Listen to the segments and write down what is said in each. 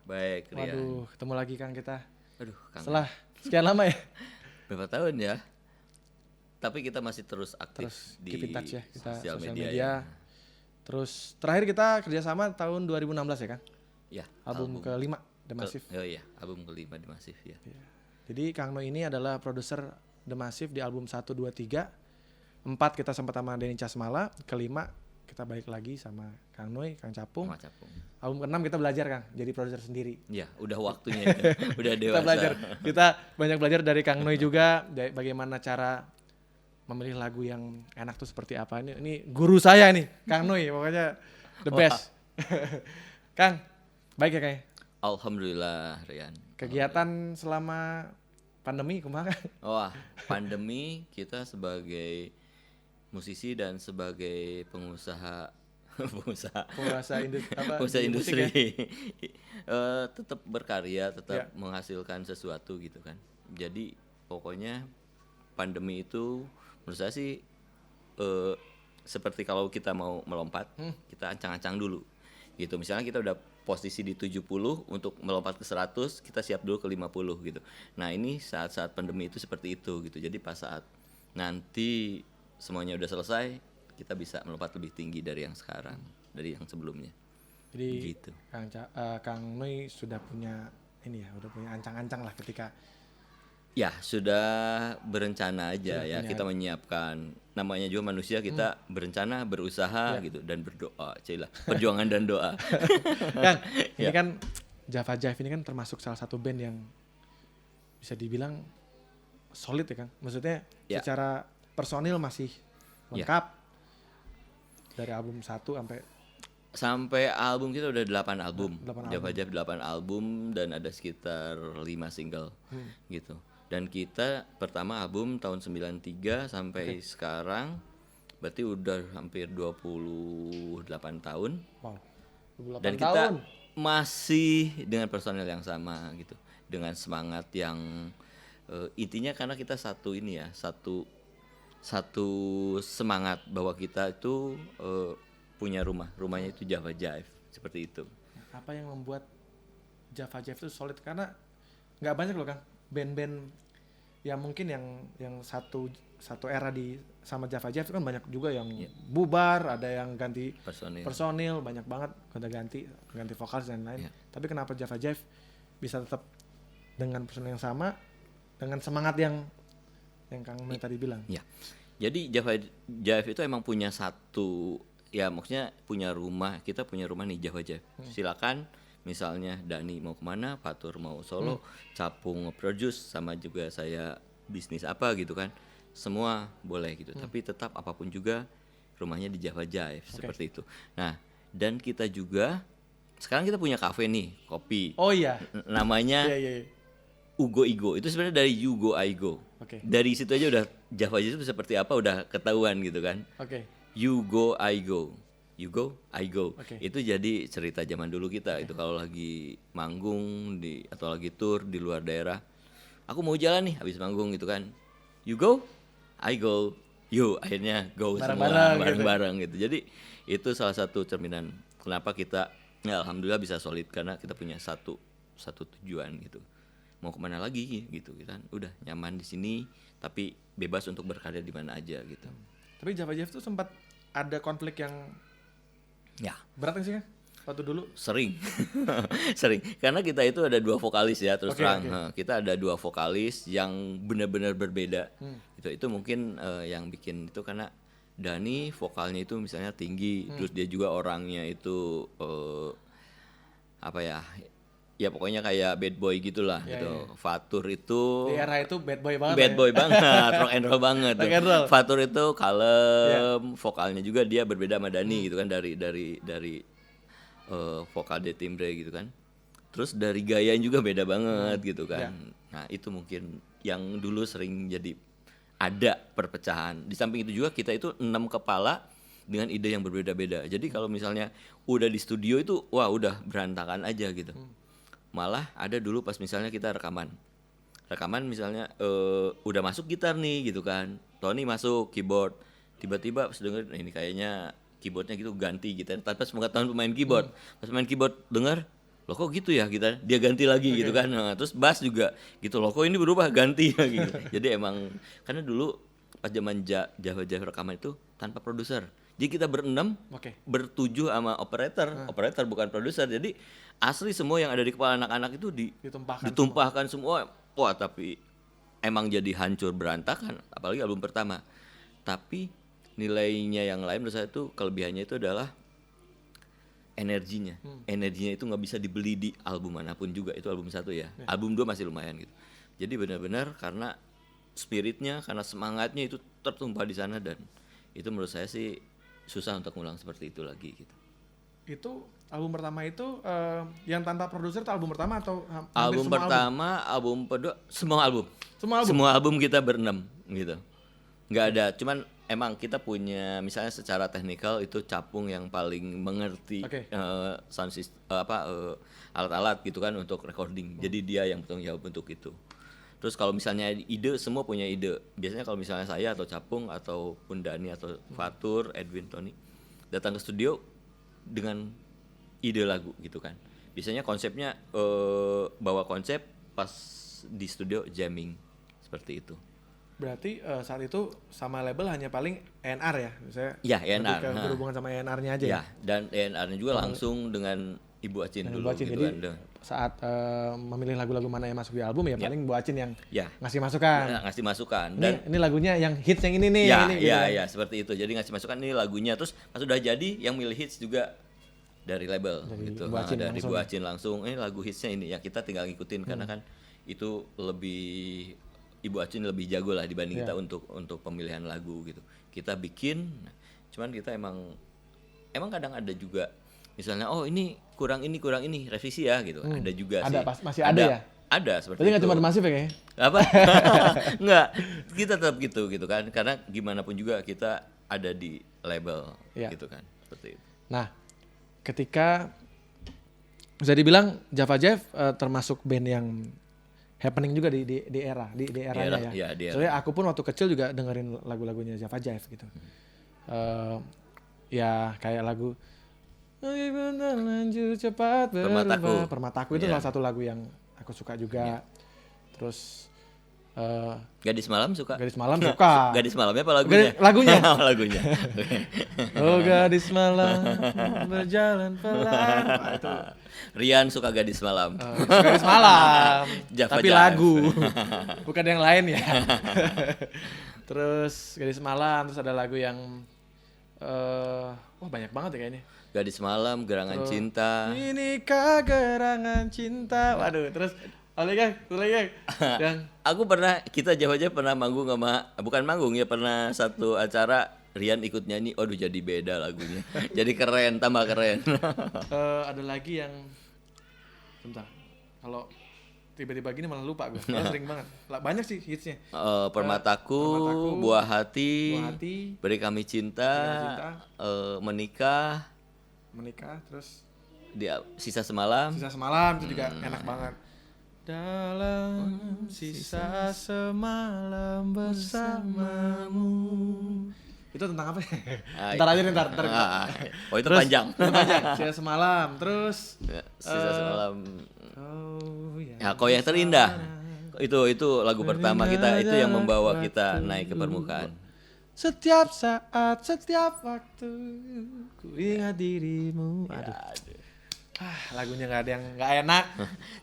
Baik, Rian. Waduh, ketemu lagi Kang kita. Aduh, kangen. Setelah sekian lama ya. Berapa tahun ya? Tapi kita masih terus aktif Terus di keep in touch ya kita sosial sosial media, media. ya. Terus terakhir kita kerjasama tahun 2016 ya Kang. Ya, Album kelima The Massive. Oh iya, album kelima The Massive ya. Iya. Jadi Kang Noi ini adalah produser The Massive di album 1, 2, 3. 4 kita sempat sama Denny Casmala. Kelima kita balik lagi sama Kang Noi, Kang Capung. Sama Capung. Album ke-6 kita belajar Kang, jadi produser sendiri. Ya, udah waktunya itu. Udah dewasa. Kita belajar, kita banyak belajar dari Kang Noi juga, bagaimana cara memilih lagu yang enak tuh seperti apa. Ini guru saya nih, Kang Noi, pokoknya the best. Kang, baik ya Kang? Alhamdulillah, Rian. Kegiatan selama pandemi kumaha Kang? Wah, pandemi kita sebagai musisi dan sebagai pengusaha Penguasa pengusaha di musik industri ya? tetap berkarya, tetap Ya. menghasilkan sesuatu gitu kan. Jadi pokoknya pandemi itu menurut saya sih seperti kalau kita mau melompat, kita ancang-ancang dulu. Gitu. Misalnya kita udah posisi di 70 untuk melompat ke 100, kita siap dulu ke 50 gitu. Nah, ini saat-saat pandemi itu seperti itu gitu. Jadi pas saat nanti semuanya udah selesai, kita bisa melompat lebih tinggi dari yang sekarang, dari yang sebelumnya. Jadi Gitu. Kang Noi sudah punya ini ya, udah punya ancang-ancang lah ketika Ya, sudah berencana aja Sudah ya. punya Kita menyiapkan, namanya juga manusia, kita berencana, berusaha gitu dan berdoa, cilah. Perjuangan dan doa. Kang, ini Ya. kan Java Jive ini kan termasuk salah satu band yang bisa dibilang solid ya Kang. Maksudnya Ya. secara personil masih Ya. lengkap. Dari album 1 Sampai album kita udah 8 album. 8 Java Jive 8 album dan ada sekitar 5 single gitu. Dan kita pertama album tahun 93 sampai sekarang berarti udah hampir 28 tahun. wow, 28 Dan kita tahun. masih dengan personel yang sama gitu. Dengan semangat yang intinya karena kita satu ini ya, satu semangat bahwa kita itu punya rumahnya itu Java Jive seperti itu. Apa yang membuat Java Jive itu solid? Karena nggak banyak loh Kang band-band yang mungkin yang satu era di sama Java Jive itu kan banyak juga yang bubar, ada yang ganti personil banyak banget, ganti vokalis dan lain. Tapi kenapa Java Jive bisa tetap dengan personil yang sama, dengan semangat yang Kang Noi tadi bilang? Ya. Jadi Java Jive itu emang punya satu, ya maksudnya punya rumah, kita punya rumah nih Java Jive. Silakan misalnya Dani mau kemana, Fatur mau solo, Capung nge-produce, sama juga saya bisnis apa gitu kan, semua boleh gitu. Tapi tetap apapun juga rumahnya di Java Jive seperti itu. Nah, dan kita juga sekarang kita punya kafe nih, kopi. Oh iya. Namanya Iya. Ugo Igo. Itu sebenarnya dari You Go I Go. Oke. Dari situ aja udah Java Jive itu seperti apa udah ketahuan gitu kan. Oke. You Go I Go. You Go I Go. Oke. Itu jadi cerita zaman dulu kita. Itu kalau lagi manggung atau lagi tour di luar daerah. Aku mau jalan nih habis manggung gitu kan. You go, I go. You akhirnya go semua bareng-bareng gitu. Jadi itu salah satu cerminan kenapa kita alhamdulillah bisa solid, karena kita punya satu tujuan gitu. Mau kemana lagi gitu kan. Udah nyaman di sini tapi bebas untuk berkarya di mana aja gitu. Tapi Java Jive tuh sempat ada konflik yang berat nggak sih kan waktu dulu? Sering karena kita itu ada 2 vokalis ya, terus terang. Kita ada 2 vokalis yang benar-benar berbeda. Itu mungkin yang bikin itu karena Dani vokalnya itu misalnya tinggi, terus dia juga orangnya itu ya pokoknya kayak bad boy gitulah gitu. Fatur itu di era itu bad boy banget. Bad boy banget, rock and roll banget. Rock and roll. Fatur itu kalem, vokalnya juga dia berbeda sama Dani gitu kan, dari vokal de timbre gitu kan. Terus dari gaya juga beda banget gitu kan. Nah, itu mungkin yang dulu sering jadi ada perpecahan. Di samping itu juga kita itu 6 kepala dengan ide yang berbeda-beda. Jadi kalau misalnya udah di studio itu wah udah berantakan aja gitu. Malah ada dulu pas misalnya kita rekaman misalnya udah masuk gitar nih gitu kan, Tony masuk keyboard, tiba-tiba pas denger ini kayaknya keyboardnya gitu ganti gitar tanpa sepengetahuan pemain keyboard. Pas main keyboard denger loh kok gitu ya kita, dia ganti lagi gitu kan. Nah, terus bass juga gitu, loh kok ini berubah ganti ya gitu. Jadi emang karena dulu pas zaman Java Jive rekaman itu tanpa produser. Jadi kita berenam, bertujuh sama operator bukan produser. Jadi asli semua yang ada di kepala anak-anak itu ditumpahkan semua. Wah, tapi emang jadi hancur berantakan, apalagi album pertama. Tapi nilainya yang lain menurut saya itu kelebihannya itu adalah energinya. Energinya itu nggak bisa dibeli di album manapun juga. Itu album 1 ya. Album 2 masih lumayan gitu. Jadi benar-benar karena spiritnya, karena semangatnya itu tertumpah di sana, dan itu menurut saya sih susah untuk ngulang seperti itu lagi gitu. Itu album pertama itu yang tanpa produser itu album pertama atau album pertama, album kedua, semua album kita berenam gitu. Nggak ada, cuman emang kita punya misalnya secara teknikal itu Capung yang paling mengerti sound system, alat-alat gitu kan untuk recording. Jadi dia yang bertanggung jawab untuk itu. Terus kalau misalnya ide, semua punya ide. Biasanya kalau misalnya saya atau Capung ataupun Dani atau Fatur, Edwin, Tony datang ke studio dengan ide lagu gitu kan. Biasanya konsepnya bawa konsep, pas di studio jamming seperti itu. Berarti saat itu sama label hanya paling ENR ya? Misalnya ya, ENR. Berhubungan sama ENR-nya aja ya? Dan ENR-nya juga langsung dengan Ibu Acin dulu. Acin. Gitu jadi kan. Saat memilih lagu-lagu mana yang masuk di album ya paling Bu Acin yang ngasih masukan. Ngasih masukan. Dan ini lagunya yang hits yang ini nih. Ya, seperti itu. Jadi ngasih masukan ini lagunya, terus pas udah jadi yang milih hits juga dari label gitu. Dari Bu Acin langsung ini lagu hitsnya ini ya, kita tinggal ngikutin karena kan itu lebih Ibu Acin lebih jago lah dibanding kita untuk pemilihan lagu gitu. Kita bikin, cuman kita emang kadang ada juga misalnya ini kurang ini revisi ya gitu. Ada juga sih. Masih ada ya? Ada seperti itu. Jadi nggak cuma The Massive ya kayaknya? Apa? Nggak, kita tetap gitu kan. Karena gimana pun juga kita ada di label gitu kan. Seperti itu. Nah, ketika bisa dibilang Java Jive termasuk band yang happening juga di eranya ya. Soalnya aku pun waktu kecil juga dengerin lagu-lagunya Java Jive gitu. Ya kayak lagu lanjut cepat berubah. Permataku itu salah satu lagu yang aku suka juga. Terus Gadis Malam suka. Gadis Malam suka. Gadis Malamnya apa lagunya? Lagunya. Oh gadis malam berjalan pelan. Itu Rian suka Gadis Malam. Suka Gadis Malam. Tapi Jive. Lagu. Bukan yang lain ya. Terus Gadis Malam, terus ada lagu yang banyak banget ya kayaknya. Gadis Malam, Gerangan Cinta. Inikah Gerangan Cinta. Waduh, terus Gang. Kita Java Jive pernah manggung bukan manggung ya, pernah satu acara Rian ikut nyanyi, jadi beda lagunya. Jadi keren, tambah keren. Ada lagi yang bentar. Kalau tiba-tiba gini malah lupa gue. Sering banget. Banyak sih hitsnya. Permataku, Buah Hati, Beri Kami Cinta, Menikah, terus Sisa Semalam itu juga enak banget. Dalam sisa semalam bersamamu. Itu tentang apa ya? Ntar. Itu panjang. Sisa Semalam, terus Sisa Semalam. Kau Yang Terindah. Itu lagu pertama kita, itu yang membawa kita naik ke permukaan. Setiap saat, setiap waktu ku ingat dirimu. Lagunya nggak ada yang nggak enak.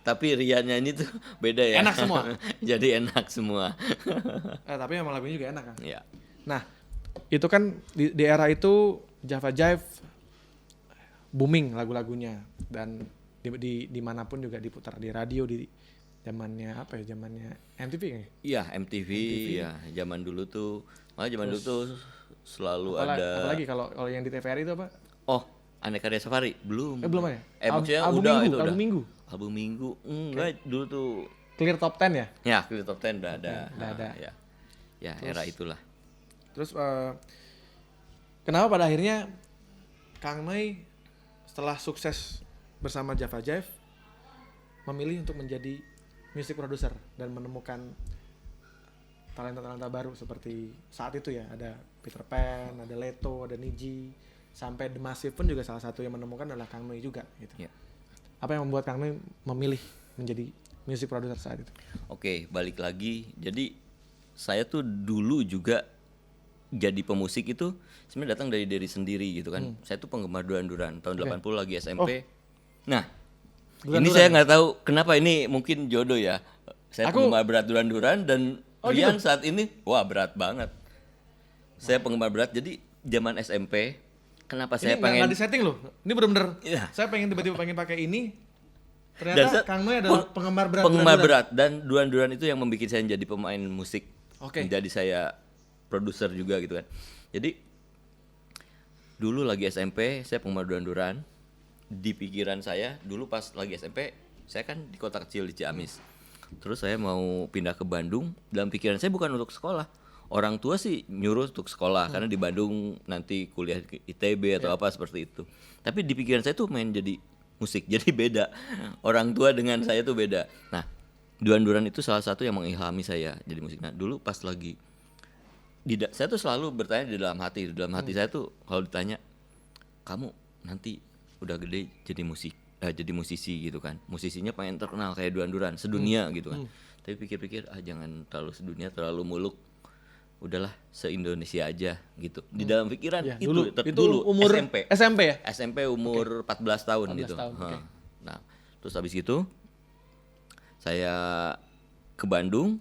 Tapi Rian nyanyi tuh beda ya. Enak semua. Jadi enak semua. Tapi emang lagunya juga enak kan. Iya. Nah, itu kan di era itu Java Jive booming lagu-lagunya, dan di manapun juga diputar di radio, di zamannya MTV kan? Iya, MTV ya. Zaman dulu tuh selalu ada. Apalagi kalau yang di TVRI itu apa? Aneka Karya Safari belum ya? Maksudnya album minggu enggak, dulu tuh Clear Top 10 ya? Ya, Clear Top 10 udah ada. Ya terus, era itulah. Terus kenapa pada akhirnya Kang Noi setelah sukses bersama Java Jive memilih untuk menjadi music producer dan menemukan talenta-talenta baru seperti saat itu ya, ada Peter Pan, ada Leto, ada Niji, sampai The Massive pun juga salah satu yang menemukan adalah Kang Noi juga gitu. Apa yang membuat Kang Noy memilih menjadi music producer saat itu? Oke, balik lagi. Jadi saya tuh dulu juga jadi pemusik itu sebenarnya datang dari diri sendiri gitu kan. Saya tuh penggemar Duran-Duran tahun 80 lagi SMP. Nah, Duran-Duran. ini saya nggak tahu kenapa, ini mungkin jodoh ya. Saya Aku- penggemar berat Duran-Duran dan Rian saat ini wah berat banget. Saya penggemar berat. Jadi zaman SMP kenapa Ini saya nggak pengen disetting loh. Ini bener-bener. Iya. Saya pengen tiba-tiba pengen pakai ini. Dan Ternyata Kang Noy adalah penggemar berat. penggemar Duran-Duran. berat, dan Duran-Duran itu yang membuat saya jadi pemain musik. Oke. Menjadi saya produser juga gitu kan. Jadi dulu lagi SMP saya penggemar Duran-Duran. Di pikiran saya dulu pas lagi SMP, saya kan di kota kecil di Ciamis. Terus saya mau pindah ke Bandung, dalam pikiran saya bukan untuk sekolah. Orang tua sih nyuruh untuk sekolah karena di Bandung nanti kuliah ke ITB atau apa seperti itu. Tapi di pikiran saya tuh main jadi musik. Jadi beda. Orang tua dengan saya tuh beda. Nah, Duran-Duran itu salah satu yang mengilhami saya jadi musik. Nah, dulu pas lagi saya tuh selalu bertanya di dalam hati. Di dalam hati saya tuh kalau ditanya, kamu nanti udah gede jadi jadi musisi gitu kan. Musisinya pengen terkenal kayak Duran-Duran sedunia gitu kan. Tapi pikir-pikir jangan terlalu sedunia, terlalu muluk. Udahlah se-Indonesia aja gitu. Di dalam pikiran Ya, itu itu dulu umur SMP. SMP ya? SMP umur 14 tahun 14 gitu. tahun, oke. Nah, terus habis itu saya ke Bandung.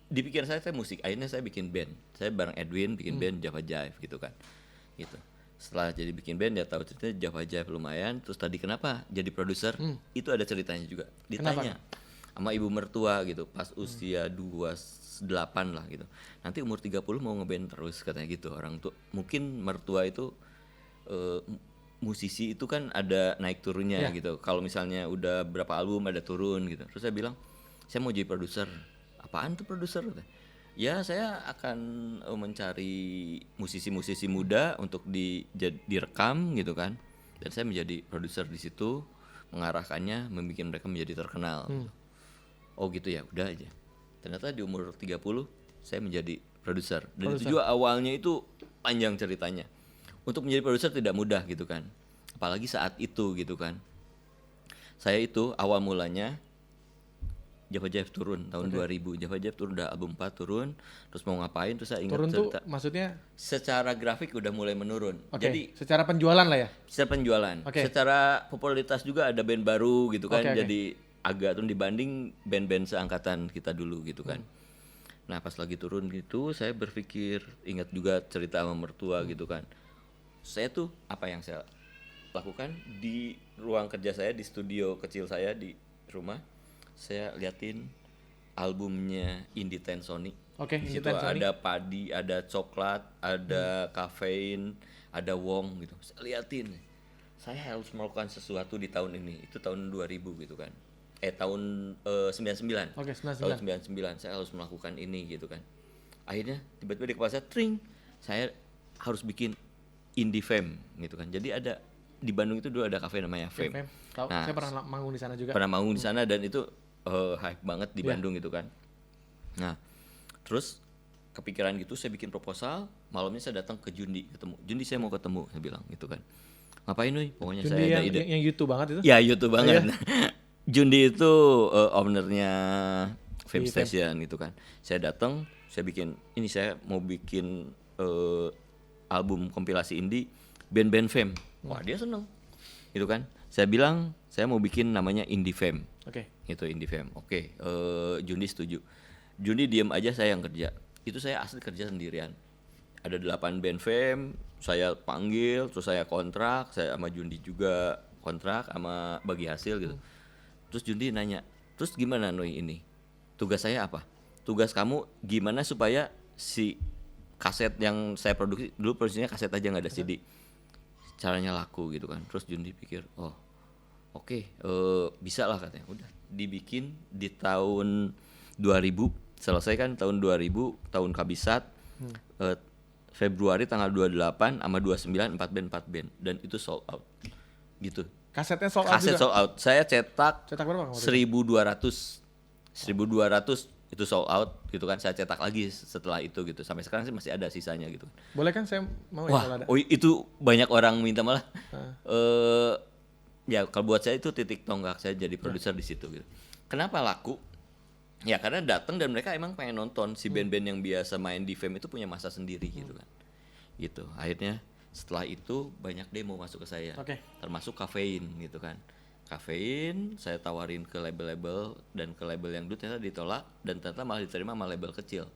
Di pikiran saya musik. Akhirnya saya bikin band. Saya bareng Edwin bikin band Java Jive gitu kan. Gitu. Setelah jadi bikin band dia tahu ceritanya Java Jive lumayan. Terus tadi kenapa jadi produser? Itu ada ceritanya juga. Ditanya sama ibu mertua gitu pas usia 28 lah gitu. Nanti umur 30 mau ngeband terus katanya gitu. Orang tuh mungkin mertua itu musisi itu kan ada naik turunnya gitu. Kalau misalnya udah berapa album ada turun gitu. Terus saya bilang, saya mau jadi produser. Apaan tuh produser? Ya saya akan mencari musisi-musisi muda untuk direkam gitu kan. Dan saya menjadi produser di situ, mengarahkannya, membuat mereka menjadi terkenal. Oh gitu ya, udah aja. Ternyata di umur 30 saya menjadi produser. Dan itu juga awalnya itu panjang ceritanya. Untuk menjadi produser tidak mudah gitu kan. Apalagi saat itu gitu kan. Saya itu awal mulanya Java Jive turun tahun 2000. Java Jive turun udah album 4 turun, terus mau ngapain terus saya ingat Turun tuh cerita. maksudnya Secara grafik udah mulai menurun. oke, Jadi secara penjualan lah ya. secara penjualan, Oke. secara popularitas juga ada band baru gitu kan. Oke, oke. Jadi agak turun dibanding band-band seangkatan kita dulu gitu kan. Nah, pas lagi turun gitu saya berpikir, ingat juga cerita sama mertua gitu kan. Saya tuh apa yang saya lakukan di ruang kerja saya, di studio kecil saya di rumah, saya liatin albumnya Indie Tensonic. Oke, Di Indie situ Tensonic. ada padi, ada coklat, ada kafein, ada wong gitu. Saya liatin, saya harus melakukan sesuatu di tahun ini. Itu tahun 2000 gitu kan. Tahun 99. Oke, 99. Tahun 99 saya harus melakukan ini gitu kan. Akhirnya tiba-tiba di kepala saya tring, saya harus bikin Indie Fame gitu kan. Jadi ada di Bandung itu dulu ada kafe namanya Fame. Fame. Tahu, Nah, saya pernah manggung di sana juga. pernah manggung di sana dan itu hype banget di Bandung gitu kan. Nah, terus kepikiran gitu saya bikin proposal, malamnya saya datang ke Jundi ketemu. Jundi saya mau ketemu, saya bilang gitu kan. Ngapain nih? Pokoknya Jundi saya ada yang, ide. yang YouTube banget itu. Ya, YouTube banget. Jundi itu ownernya Fame Di Fame. Station gitu kan. Saya datang, saya bikin ini, saya mau bikin album kompilasi indie band-band Fame. Wah, dia seneng. Gitu kan. Saya bilang saya mau bikin namanya Indie Fame. Oke. Itu Indie Fame. Oke, Jundi setuju. Jundi diem aja, saya yang kerja. Itu saya asli kerja sendirian. Ada 8 band Fame, saya panggil, terus saya kontrak, saya sama Jundi juga kontrak sama bagi hasil gitu. Terus Jundi nanya, terus gimana Noi ini? Tugas saya apa? Tugas kamu gimana supaya si kaset yang saya produksi, dulu produksinya kaset aja nggak ada CD, caranya laku gitu kan. Terus Jundi pikir, oh oke, bisa lah katanya. Udah dibikin di tahun 2000, selesai kan tahun 2000, tahun Kabisat. Februari tanggal 28 sama 29 4 band dan itu sold out. Gitu. Kasetnya sold out Kaset juga. sold out. Saya cetak Cetak berapa? waktu itu? 1200 itu sold out gitu kan. Saya cetak lagi setelah itu gitu. Sampai sekarang sih masih ada sisanya gitu. Boleh kan saya mau ya kalau Wah, ada. itu banyak orang minta malah. ya kalau buat saya itu titik tonggak saya jadi produser di situ gitu. Kenapa laku? Ya karena datang dan mereka emang pengen nonton si band-band yang biasa main di Fame itu punya masa sendiri gitu kan. Gitu. Akhirnya setelah itu banyak demo masuk ke saya. Termasuk Kafein gitu kan. Kafein saya tawarin ke label-label dan ke label yang dulu ternyata ditolak dan ternyata malah diterima sama label kecil.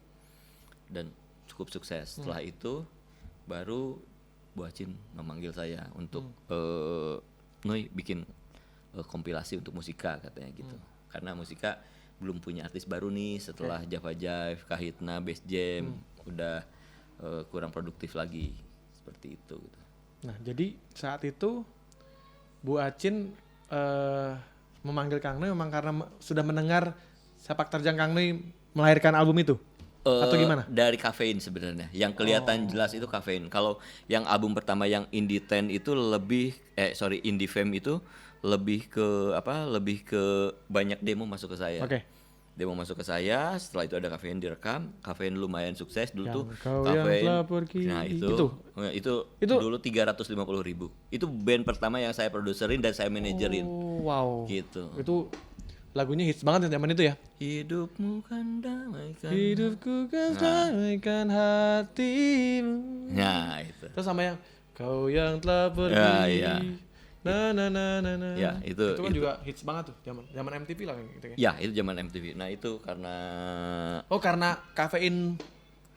Dan cukup sukses. Setelah itu baru Bu Acin memanggil saya untuk Noi bikin kompilasi untuk Musika katanya gitu. Karena Musika belum punya artis baru nih setelah Java Jive, Kahitna, Bass Jam udah kurang produktif lagi seperti itu gitu. Nah, jadi saat itu Bu Acin memanggil Kang Noi memang karena sudah mendengar sepak terjang Kang Noi melahirkan album itu? Atau gimana? Dari Kafein sebenarnya. Yang kelihatan jelas itu Kafein. Kalau yang album pertama yang Indie 10 itu lebih Indie Fame itu lebih ke apa? Lebih ke banyak demo masuk ke saya. Demo masuk ke saya, setelah itu ada Kafein direkam. Kafein lumayan sukses dulu yang tuh. Kafein. Nah, itu dulu 350.000. Itu band pertama yang saya produserin dan saya manajerin. Wow. Gitu. Itu lagunya hits banget zaman itu ya. Hidupmu kan damaikan. Hidupku kan damaikan hatimu. Nah, itu. Terus sama yang kau yang telah pergi. Ya. Na. Ya, itu kan juga hits banget tuh zaman MTV lah gitu kan. Ya, itu zaman MTV. Nah, itu karena karena Kafein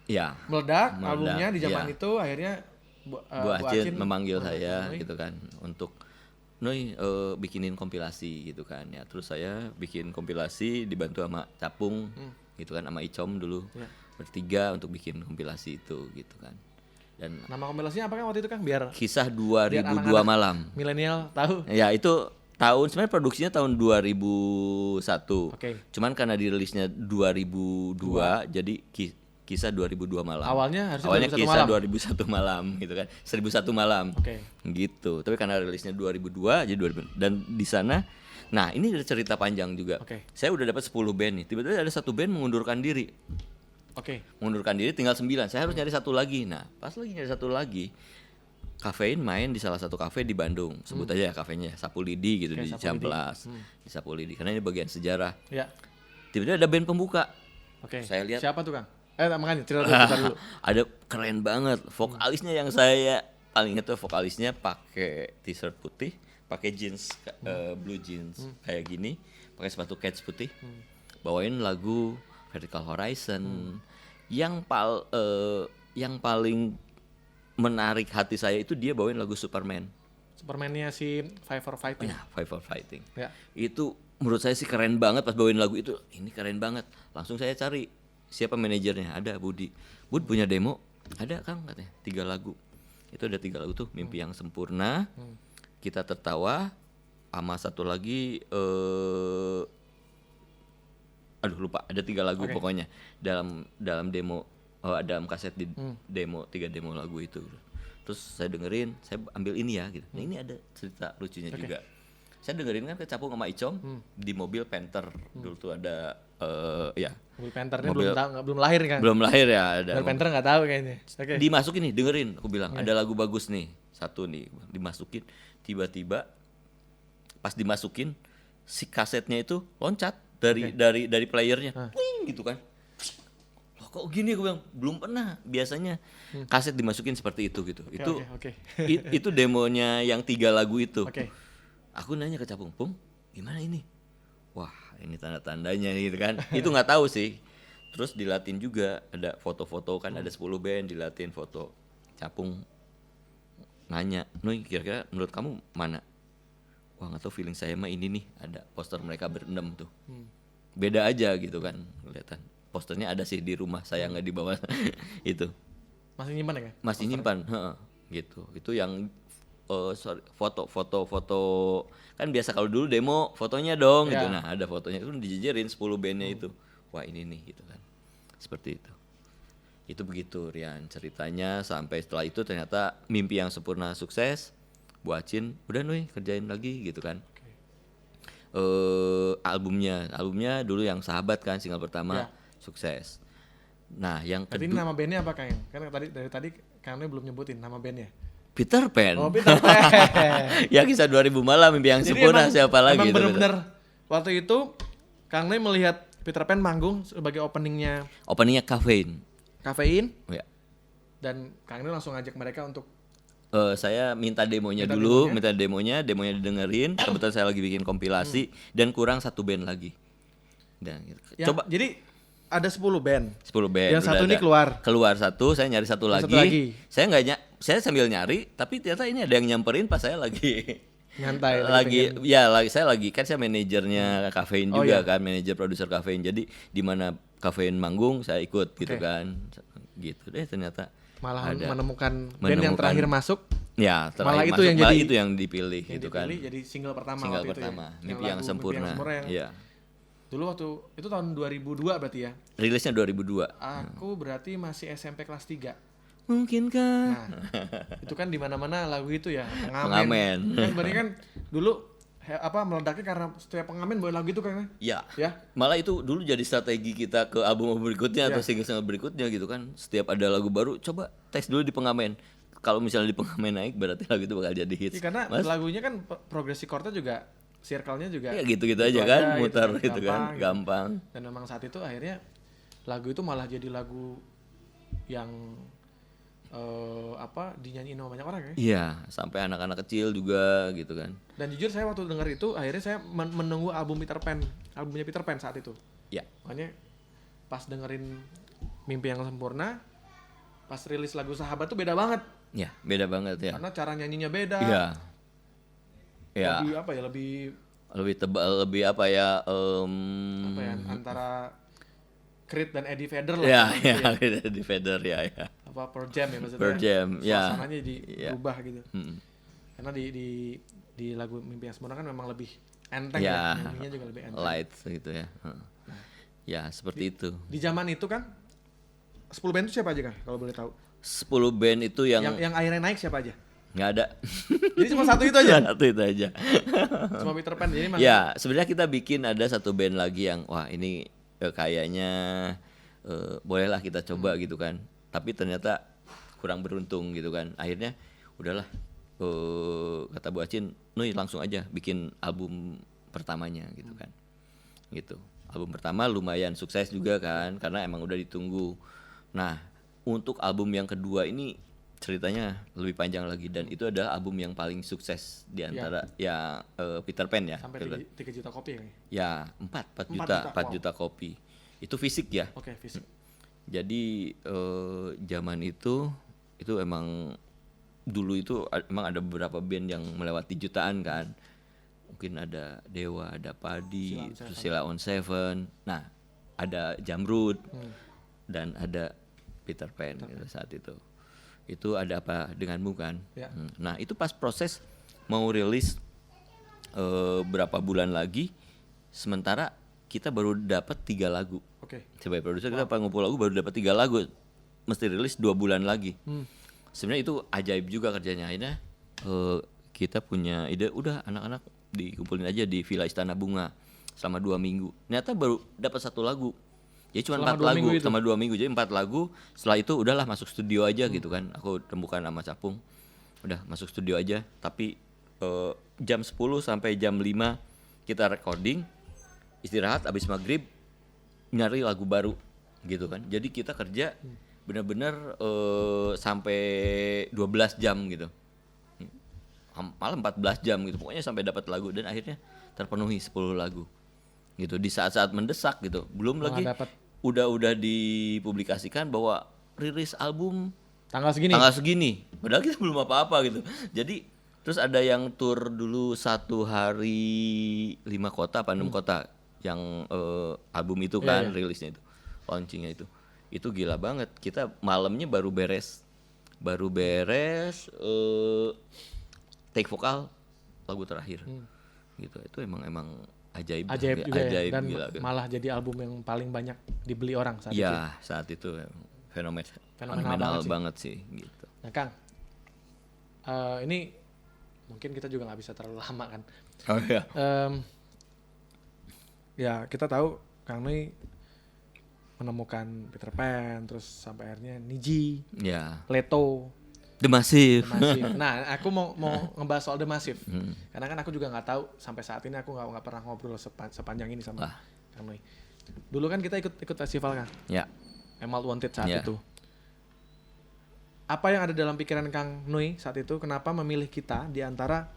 ya meledak albumnya di zaman itu akhirnya Bu Acin memanggil saya gitu kan untuk Noi bikinin kompilasi gitu kan ya. Terus saya bikin kompilasi dibantu sama Capung gitu kan, sama Icom dulu bertiga untuk bikin kompilasi itu gitu kan. Dan nama kompilasinya apa kan waktu itu Kang? Biar Kisah 2002 Malam. Milenial tahu. Ya itu tahun sebenarnya produksinya tahun 2001. Cuman karena dirilisnya 2002 jadi Kisah 2002 Malam. Awalnya Kisah 2001 Malam gitu kan. 1001 Malam. Gitu. Tapi karena rilisnya 2002 jadi 2000. Dan di sana ini ada cerita panjang juga. Saya udah dapat 10 band nih. Tiba-tiba ada satu band mengundurkan diri. Mengundurkan diri tinggal 9. Saya harus nyari satu lagi. Nah, pas lagi nyari satu lagi, Kafein main di salah satu kafe di Bandung. Sebut aja ya kafenya Sapu Lidi gitu di Ciamplas. Di Sapu Lidi karena ini bagian sejarah. Tiba-tiba ada band pembuka. Saya lihat siapa tuh Kang? Makanya cerita dulu. Ada keren banget. Vokalisnya yang saya paling itu vokalisnya pakai t-shirt putih, pakai jeans blue jeans kayak gini, pakai sepatu kets putih. Bawain lagu Vertical Horizon. Yang paling menarik hati saya itu dia bawain lagu Superman-nya si Five for Fighting. Five for Fighting. Itu menurut saya sih keren banget pas bawain lagu itu. Ini keren banget. Langsung saya cari siapa manajernya. Ada Bud punya demo? Ada Kang katanya 3 lagu. Itu ada 3 lagu tuh, Mimpi yang Sempurna, Kita Tertawa, sama satu lagi lupa, ada 3 lagu pokoknya dalam demo dalam kaset di demo 3 demo lagu itu. Terus saya dengerin, saya ambil ini ya gitu. Nah, ini ada cerita lucunya juga. Saya dengerin kan ke Capung sama Icom di mobil Panther. Dulu tuh ada mobil Panthernya belum lahir kan? Belum lahir ya, ada. Mobil Panther nggak tahu kayaknya. Dimasukin nih, dengerin, aku bilang ada lagu bagus nih, satu nih, dimasukin. Tiba-tiba pas dimasukin si kasetnya itu loncat dari playernya, wing gitu kan. Loh kok gini, aku bilang belum pernah. Biasanya kaset dimasukin seperti itu gitu. Itu demonya yang 3 lagu itu. Aku nanya ke Capung, Pung, gimana ini? Wah, ini tanda-tandanya gitu kan. Itu nggak tahu sih. Terus dilatin juga, ada foto-foto kan, ada 10 band dilatin foto. Capung nanya, Noi kira-kira menurut kamu mana? Wah, nggak tahu, feeling saya mah ini nih, ada poster mereka berendam tuh. Beda aja gitu kan, kelihatan. Posternya ada sih di rumah, saya nggak dibawa. Itu. Masih nyimpan ya? Masih nyimpan, gitu. Itu yang foto kan biasa kalau dulu demo fotonya dong gitu. Nah, ada fotonya itu dijejerin 10 bandnya itu. Wah, ini nih gitu kan. Seperti itu. Itu begitu Rian ceritanya, sampai setelah itu ternyata Mimpi yang Sempurna sukses. Bu Acin udah Noi kerjain lagi gitu kan. Albumnya dulu yang Sahabat kan, single pertama sukses. Nah, yang kedua. Ini nama bandnya apa Kang? Kan dari tadi Kang belum nyebutin nama bandnya. Peter Pan. Oh, Peter Pan. Ya kisah 2000 malam mimpi yang Jadi sempurna siapa lagi emang itu. bener-bener waktu itu Kang Noy melihat Peter Pan manggung sebagai openingnya Openingnya Kafein. Ya. Dan Kang Noy langsung ngajak mereka untuk Saya minta demonya Minta demonya didengerin. Kebetulan saya lagi bikin kompilasi dan kurang satu band lagi. Dan gitu. Coba jadi ada 10 band. 10 band. Yang satu ini keluar satu, saya nyari satu lagi. Saya saya sambil nyari, tapi ternyata ini ada yang nyamperin pas saya lagi nyantai. Saya lagi kan saya manajernya Kafein juga kan, manajer produser Kafein. Jadi di mana Kafein manggung saya ikut gitu kan. Gitu deh ternyata. Malah menemukan band yang terakhir masuk. Ya, malah itu yang dipilih yang gitu dipilih kan. Jadi single pertama Mimpi yang sempurna. Iya. Dulu waktu itu tahun 2002 berarti ya. Rilisnya 2002. Aku berarti masih SMP kelas 3. Mungkinkah? Nah, itu kan di mana-mana lagu itu ya, pengamen. Kan berarti kan dulu meledaknya karena setiap pengamen bawain lagu itu kan. Ya. Malah itu dulu jadi strategi kita ke album berikutnya atau single berikutnya gitu kan. Setiap ada lagu baru coba tes dulu di pengamen. Kalau misalnya di pengamen naik berarti lagu itu bakal jadi hits. Karena lagunya kan progresi chordnya juga, circle-nya juga ya gitu-gitu aja kan, muter gitu kan, gampang. Dan memang saat itu akhirnya lagu itu malah jadi lagu yang dinyanyiin sama banyak orang ya. Iya, sampai anak-anak kecil juga gitu kan. Dan jujur saya waktu denger itu akhirnya saya menunggu albumnya Peter Pan saat itu. Iya. Makanya pas dengerin Mimpi yang Sempurna, pas rilis lagu Sahabat tuh beda banget. Iya, beda banget ya. Karena cara nyanyinya beda. Iya. Lebih tebal, lebih antara Creed dan Eddie Vedder lah. Iya, Eddie Vedder ya. Pearl Jam ya maksudnya. Pearl Jam, ya. Suasananya diubah gitu. Karena di lagu Mimpi yang Sempurna kan memang lebih enteng ya. Nyanyinya juga lebih enteng. Light gitu ya. Ya, seperti itu. Di zaman itu kan 10 band itu siapa aja kan kalau boleh tahu? 10 band itu yang akhirnya naik siapa aja? Nggak ada. Jadi cuma satu itu aja? Satu itu aja. Cuma Peter Pan. Jadi ya, sebenarnya kita bikin ada satu band lagi yang wah ini kayaknya bolehlah kita coba gitu kan. Tapi ternyata kurang beruntung gitu kan. Akhirnya udahlah kata Bu Acin, Nuy langsung aja bikin album pertamanya gitu kan. Gitu. Album pertama lumayan sukses juga kan karena emang udah ditunggu. Nah, untuk album yang kedua ini ceritanya lebih panjang lagi dan itu adalah album yang paling sukses di antara Peter Pan ya. Sampai 3 juta kopi ya? Ya, 4 juta kopi. Itu fisik ya. Oke, fisik. Jadi zaman itu emang dulu itu emang ada beberapa band yang melewati jutaan kan. Mungkin ada Dewa, ada Padi, terus Sheila on 7. Nah, ada Jamrud dan ada Peter Pan gitu, saat itu. Itu ada apa denganmu kan? Ya. Nah, itu pas proses mau rilis berapa bulan lagi, sementara kita baru dapat 3 lagu. Oke. Sebagai produser kita ngumpul lagu baru dapat 3 lagu, mesti rilis 2 bulan lagi. Sebenarnya itu ajaib juga kerjanya. Akhirnya kita punya ide, udah anak-anak dikumpulin aja di Villa Istana Bunga selama 2 minggu. Ternyata baru dapat 1 lagu. Jadi cuma 4 lagu selama 2 minggu. Jadi 4 lagu. Setelah itu udahlah masuk studio aja gitu kan. Aku rembukan sama Capung. Udah masuk studio aja. Tapi jam 10 sampai jam 5 kita recording. Istirahat abis maghrib nyari lagu baru gitu kan. Jadi kita kerja benar-benar sampai 12 jam gitu. Malah 14 jam gitu. Pokoknya sampai dapat lagu dan akhirnya terpenuhi 10 lagu. Gitu di saat-saat mendesak gitu. Belum lagi udah dipublikasikan bahwa rilis album tanggal segini. Padahal kita belum apa-apa gitu. Jadi terus ada yang tour dulu 1 hari 5 kota apa 6 kota yang album itu kan rilisnya itu. Launchingnya itu gila banget. Kita malamnya baru beres take vokal lagu terakhir. Gitu. Itu emang ajaib juga ajaib, ya. Dan gila. Malah jadi album yang paling banyak dibeli orang saat itu. Ya, saat itu fenomenal banget sih gitu. Nah, Kang. Ini mungkin kita juga nggak bisa terlalu lama kan. Oh iya. Ya, kita tahu Kang Noy menemukan Peter Pan, terus sampai akhirnya Niji, Leto. The Massive. The Massive. Nah, aku mau ngebahas soal The Massive. Karena kan aku juga nggak tahu sampai saat ini, aku nggak pernah ngobrol sepanjang ini sama Kang Noi. Dulu kan kita ikut festival kan. Ya. Emerald Wanted saat itu. Apa yang ada dalam pikiran Kang Noi saat itu? Kenapa memilih kita di antara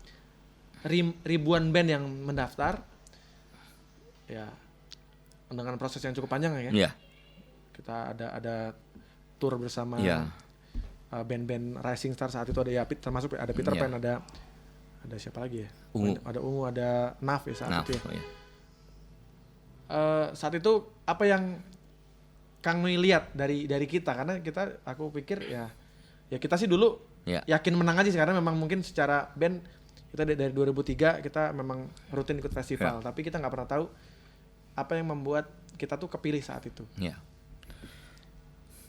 ribuan band yang mendaftar? Ya, dengan proses yang cukup panjang ya. Iya. Kita ada tour bersama band-band Rising Star saat itu, ada termasuk ada Peter Pan, ada siapa lagi ya? Ada Ungu, ada Naf ya saat itu ya. Saat itu apa yang Kang Noi lihat dari kita? Karena aku pikir ya kita sih dulu yakin menang aja sih, karena memang mungkin secara band kita dari 2003 kita memang rutin ikut festival, tapi kita nggak pernah tahu apa yang membuat kita tuh kepilih saat itu.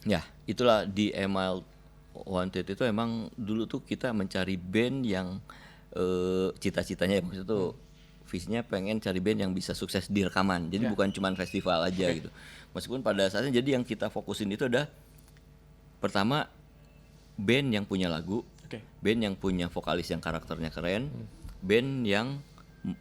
Ya, itulah di Emerald Wanted itu emang dulu tuh kita mencari band yang cita-citanya maksudnya tuh visinya pengen cari band yang bisa sukses di rekaman. Jadi bukan cuma festival aja gitu. Meskipun pada saatnya jadi yang kita fokusin itu ada pertama band yang punya lagu, band yang punya vokalis yang karakternya keren, band yang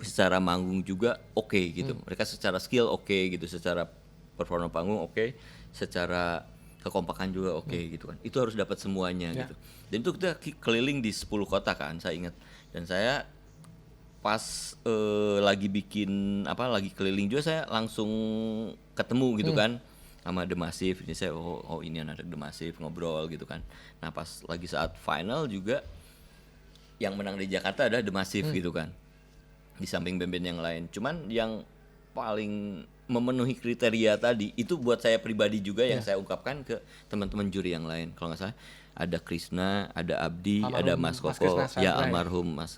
secara manggung juga oke gitu. Mereka secara skill oke gitu, secara performa panggung oke, secara kekompakan juga oke gitu kan. Itu harus dapat semuanya gitu. Dan itu kita keliling di 10 kota kan, saya ingat. Dan saya pas lagi lagi keliling juga saya langsung ketemu gitu kan sama The Massive. Ini saya ini anak The Massive, ngobrol gitu kan. Nah, pas lagi saat final juga yang menang di Jakarta ada The Massive gitu kan. Di samping band-band yang lain. Cuman yang paling memenuhi kriteria tadi itu buat saya pribadi juga yang saya ungkapkan ke teman-teman juri yang lain. Kalau nggak salah ada Krisna, ada Abdi, ada Mas Koko, almarhum Mas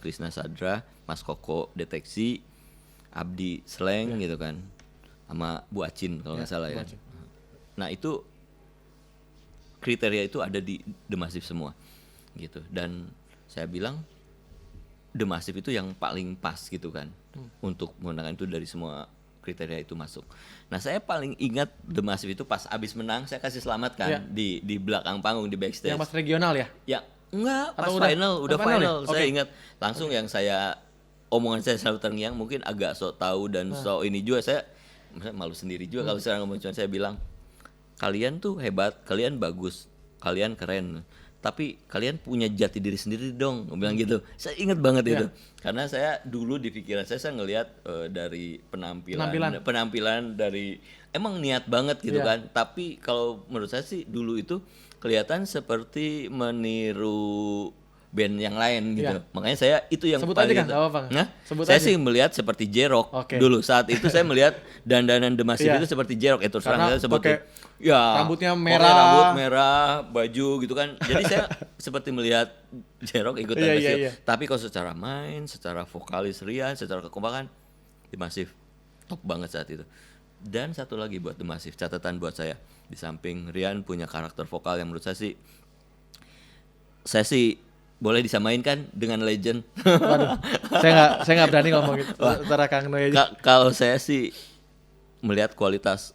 Krisna Sadra, Mas Koko Deteksi, Abdi Sleng gitu kan, sama Bu Acin kalau nggak salah ya. Nah itu kriteria itu ada di The Massive semua gitu, dan saya bilang The Massive itu yang paling pas gitu kan untuk menangkan itu dari semua kriteria itu masuk. Nah saya paling ingat The Massive itu pas abis menang saya kasih selamat kan di belakang panggung di backstage. Yang pas regional ya? Ya enggak, pas udah final. Saya ingat langsung yang saya omongan saya selalu terngiang, mungkin agak sok tahu dan sok ini juga, saya malu sendiri juga kalau sekarang ngomong, saya bilang kalian tuh hebat, kalian bagus, kalian keren. Tapi kalian punya jati diri sendiri dong, gue bilang gitu. Saya ingat banget itu, karena saya dulu di pikiran saya ngelihat dari penampilan dari emang niat banget gitu kan. Tapi kalau menurut saya sih dulu itu kelihatan seperti meniru band yang lain gitu. Makanya saya itu yang sebut paling aja kan, apa? Saya sih melihat seperti J-Rock dulu saat itu. Saya melihat dandanan The Massive itu seperti J-Rock. Terus terang saya seperti rambutnya merah, rambut merah, baju gitu kan. Jadi saya seperti melihat J-Rock ikutan Massive. Tapi kalau secara main, secara vokalis Rian, secara kekompakan The Massive top banget saat itu. Dan satu lagi buat The Massive, catatan buat saya, di samping Rian punya karakter vokal yang menurut saya sih boleh disamain kan dengan legend. Waduh, saya nggak berani ngomong gitu. Antara Kang Noi aja. Kalau saya sih melihat kualitas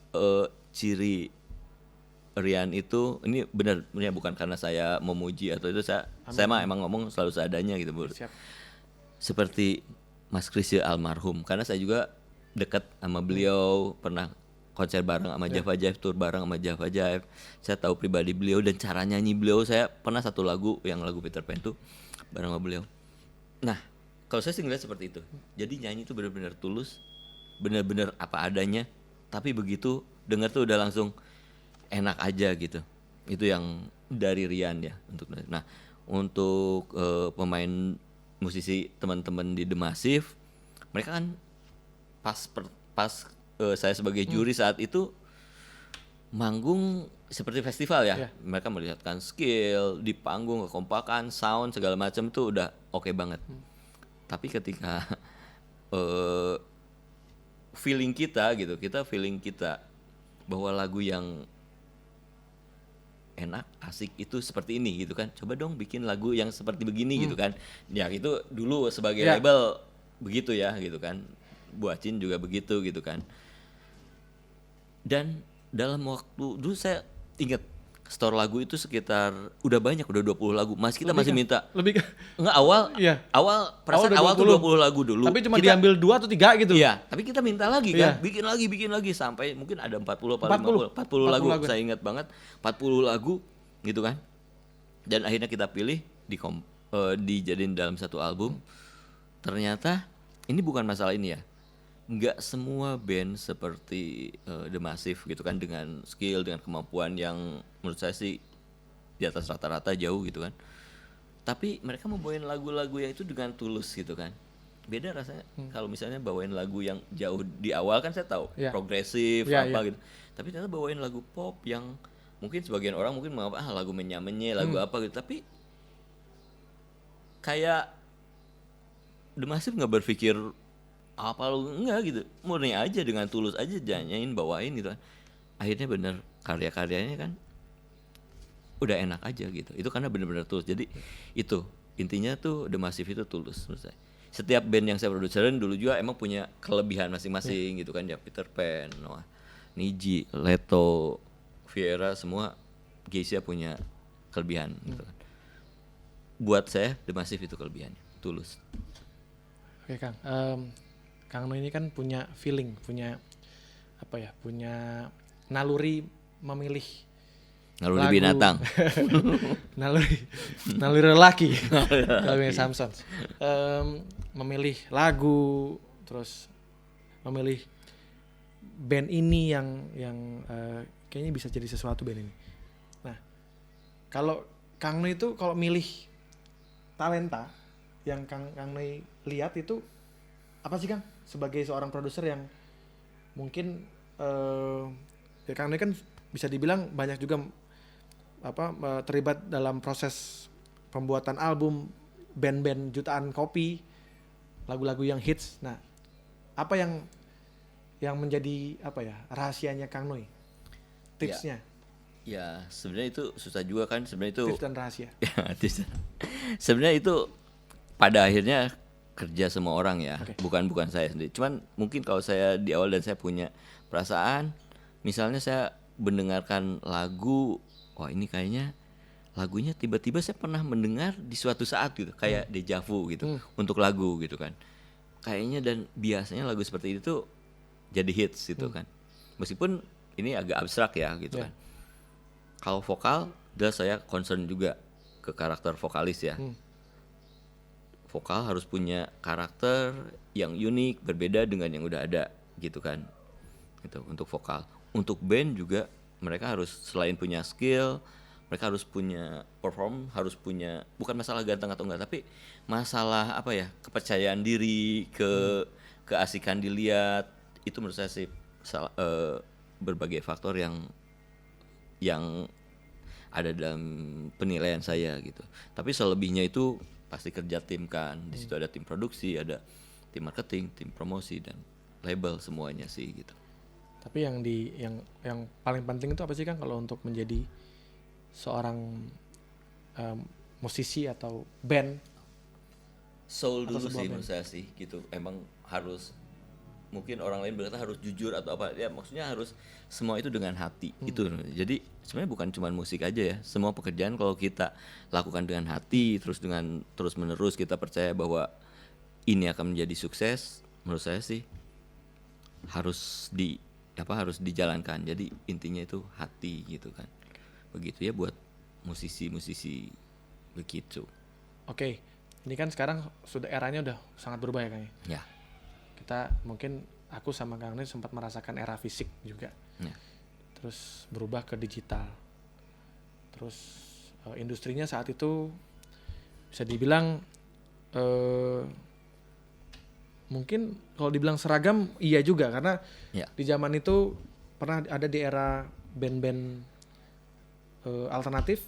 ciri Rian itu, ini benar bukan karena saya memuji atau itu, saya mah emang ngomong selalu seadanya gitu, Bu. Seperti Mas Krisya almarhum, karena saya juga dekat sama beliau, pernah konser bareng sama Java Jive, tour bareng sama Java Jive. Saya tahu pribadi beliau dan cara nyanyi beliau. Saya pernah satu lagu Peter Pan tuh bareng sama beliau. Nah, kalau saya sih ngeliat seperti itu. Jadi nyanyi itu benar-benar tulus, benar-benar apa adanya. Tapi begitu dengar tuh udah langsung enak aja gitu. Itu yang dari Rian ya. Untuk pemain musisi teman-teman di The Massive, mereka kan pas saya sebagai juri saat itu manggung seperti festival ya. Mereka melihatkan skill di panggung, kekompakan, sound segala macam tuh udah oke banget. Tapi ketika feeling kita bahwa lagu yang enak, asik itu seperti ini gitu kan. Coba dong bikin lagu yang seperti begini gitu kan. Ya itu dulu sebagai label begitu ya gitu kan. Bu Acin juga begitu gitu kan. Dan dalam waktu dulu saya ingat store lagu itu sekitar udah banyak, udah 20 lagu. Kita masih minta. Lebih Enggak, awal iya. Perasaan awal tuh 20 lagu dulu. Tapi cuma diambil 2 atau 3 gitu. Iya, tapi kita minta lagi kan, Iya. bikin lagi sampai mungkin ada 40 atau 40 lagu. Saya ingat banget 40 lagu gitu kan. Dan akhirnya kita pilih dijadiin dalam satu album. Ternyata ini bukan masalah ini ya. Nggak semua band seperti The Massive gitu kan, dengan skill, dengan kemampuan yang menurut saya sih di atas rata-rata jauh gitu kan. Tapi mereka membawain lagu-lagu yang itu dengan tulus gitu kan. Beda rasanya kalau misalnya bawain lagu yang jauh di awal kan saya tahu progresif gitu. Tapi ternyata bawain lagu pop yang mungkin sebagian orang mungkin menganggap lagu menye lagu apa gitu. Tapi kayak The Massive nggak berpikir apa lu, enggak gitu, murni aja dengan tulus aja nyanyiin, bawain gitu kan. Akhirnya bener karya-karyanya kan udah enak aja gitu. Itu karena bener-bener tulus. Jadi itu intinya tuh The Massive itu tulus menurut saya. Setiap band yang saya produserin dulu juga emang punya kelebihan masing-masing gitu kan. Ya Peter Pan, Noah, Niji, Leto, Vieira, semua Geisha punya kelebihan gitu kan. Buat saya The Massive itu kelebihannya, tulus. Oke Kang, Kang No ini kan punya feeling, punya apa ya, punya naluri memilih naluri lagu. Binatang. naluri lelaki. Lagunya Samson. Memilih lagu, terus memilih band ini yang kayaknya bisa jadi sesuatu band ini. Nah, kalau Kang No itu kalau milih talenta yang Kang No lihat itu apa sih Kang? Sebagai seorang produser yang mungkin ya Kang No kan bisa dibilang banyak juga terlibat dalam proses pembuatan album, band-band jutaan kopi, lagu-lagu yang hits. Nah, apa yang menjadi rahasianya Kang No? Tipsnya? Ya, sebenarnya itu susah juga kan, sebenarnya itu. Tips dan rahasia. Ya, sebenarnya itu pada akhirnya kerja semua orang ya, bukan saya sendiri. Cuman mungkin kalau saya di awal dan saya punya perasaan, misalnya saya mendengarkan lagu, wah ini kayaknya lagunya tiba-tiba saya pernah mendengar di suatu saat gitu, kayak deja vu gitu untuk lagu gitu kan. Kayaknya dan biasanya lagu seperti itu jadi hits gitu kan. Meskipun ini agak abstrak ya gitu kan. Kalau vokal, saya concern juga ke karakter vokalis ya. Vokal harus punya karakter yang unik, berbeda dengan yang udah ada gitu kan. Gitu untuk vokal. Untuk band juga mereka harus selain punya skill, mereka harus punya perform, harus punya, bukan masalah ganteng atau enggak, tapi masalah kepercayaan diri, keasikan dilihat. Itu menurut saya sih berbagai faktor yang ada dalam penilaian saya gitu. Tapi selebihnya itu pasti kerja tim kan. Di situ ada tim produksi, ada tim marketing, tim promosi dan label semuanya sih gitu. Tapi yang paling penting itu apa sih Kang kalau untuk menjadi seorang musisi atau band? Soul dulu sih menurut saya sih gitu. Emang harus, mungkin orang lain berkata harus jujur atau apa ya, maksudnya harus semua itu dengan hati itu. Jadi sebenarnya bukan cuma musik aja ya, semua pekerjaan kalau kita lakukan dengan hati, terus dengan terus menerus kita percaya bahwa ini akan menjadi sukses, menurut saya sih harus dijalankan. Jadi intinya itu hati gitu kan. Begitu ya buat musisi-musisi begitu. Oke, ini kan sekarang sudah eranya udah sangat berubah ya Kang ya. Kita mungkin aku sama Kang ini sempat merasakan era fisik juga. Terus berubah ke digital. Terus industrinya saat itu bisa dibilang mungkin kalau dibilang seragam iya juga, karena di zaman itu pernah ada di era band-band alternatif,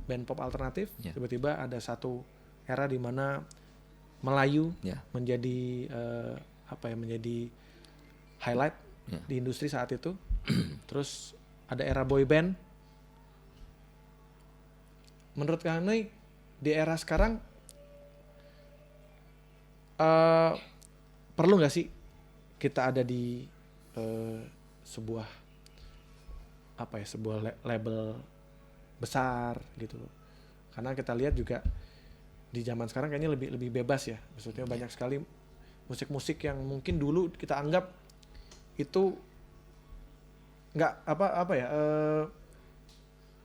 band pop alternatif. Tiba-tiba ada satu era di mana Melayu menjadi menjadi highlight di industri saat itu. Terus ada era boy band. Menurut Kang Noy di era sekarang perlu nggak sih kita ada di sebuah label besar gitu. Karena kita lihat juga di zaman sekarang kayaknya lebih bebas ya. Maksudnya banyak sekali musik-musik yang mungkin dulu kita anggap itu nggak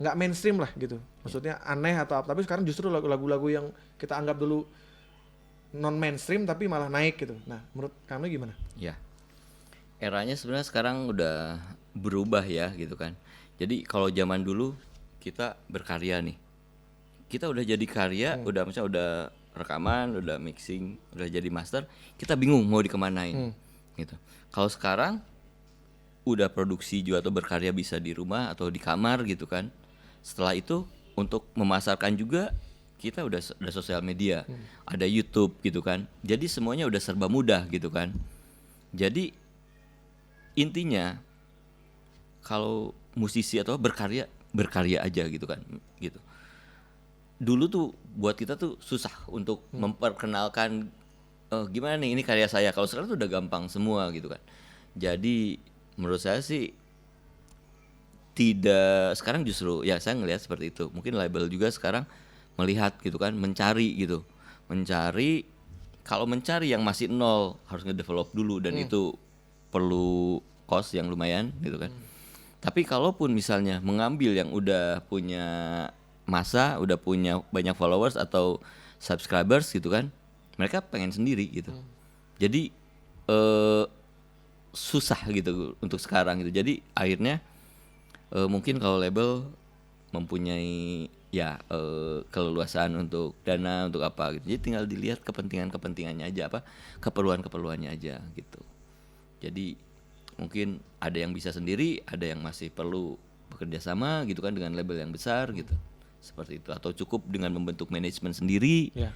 nggak mainstream lah gitu. Maksudnya aneh atau apa. Tapi sekarang justru lagu-lagu yang kita anggap dulu non mainstream tapi malah naik gitu. Nah, menurut kamu gimana? Ya, eranya sebenarnya sekarang udah berubah ya gitu kan. Jadi kalau zaman dulu kita berkarya nih, kita udah jadi karya, udah misalnya udah rekaman, udah mixing, udah jadi master, kita bingung mau dikemanain gitu. Kalau sekarang udah produksi juga atau berkarya bisa di rumah atau di kamar gitu kan. Setelah itu untuk memasarkan juga kita udah sosial media, ada YouTube gitu kan. Jadi semuanya udah serba mudah gitu kan. Jadi intinya kalau musisi atau berkarya aja gitu kan gitu. Dulu tuh buat kita tuh susah untuk memperkenalkan gimana nih ini karya saya. Kalau sekarang tuh udah gampang semua gitu kan. Jadi menurut saya sih tidak, sekarang justru ya saya ngelihat seperti itu. Mungkin label juga sekarang melihat gitu kan, mencari gitu. Mencari, kalau mencari yang masih nol harus ngedevelop dulu dan itu perlu cost yang lumayan gitu kan. Tapi kalaupun misalnya mengambil yang udah punya masa, udah punya banyak followers atau subscribers gitu kan, mereka pengen sendiri gitu. Jadi susah gitu untuk sekarang gitu. Jadi akhirnya mungkin kalau label mempunyai ya keleluasan untuk dana untuk apa gitu. Jadi tinggal dilihat kepentingannya aja, apa keperluannya aja gitu. Jadi mungkin ada yang bisa sendiri, ada yang masih perlu bekerja sama gitu kan dengan label yang besar gitu. Seperti itu, atau cukup dengan membentuk manajemen sendiri. Ya.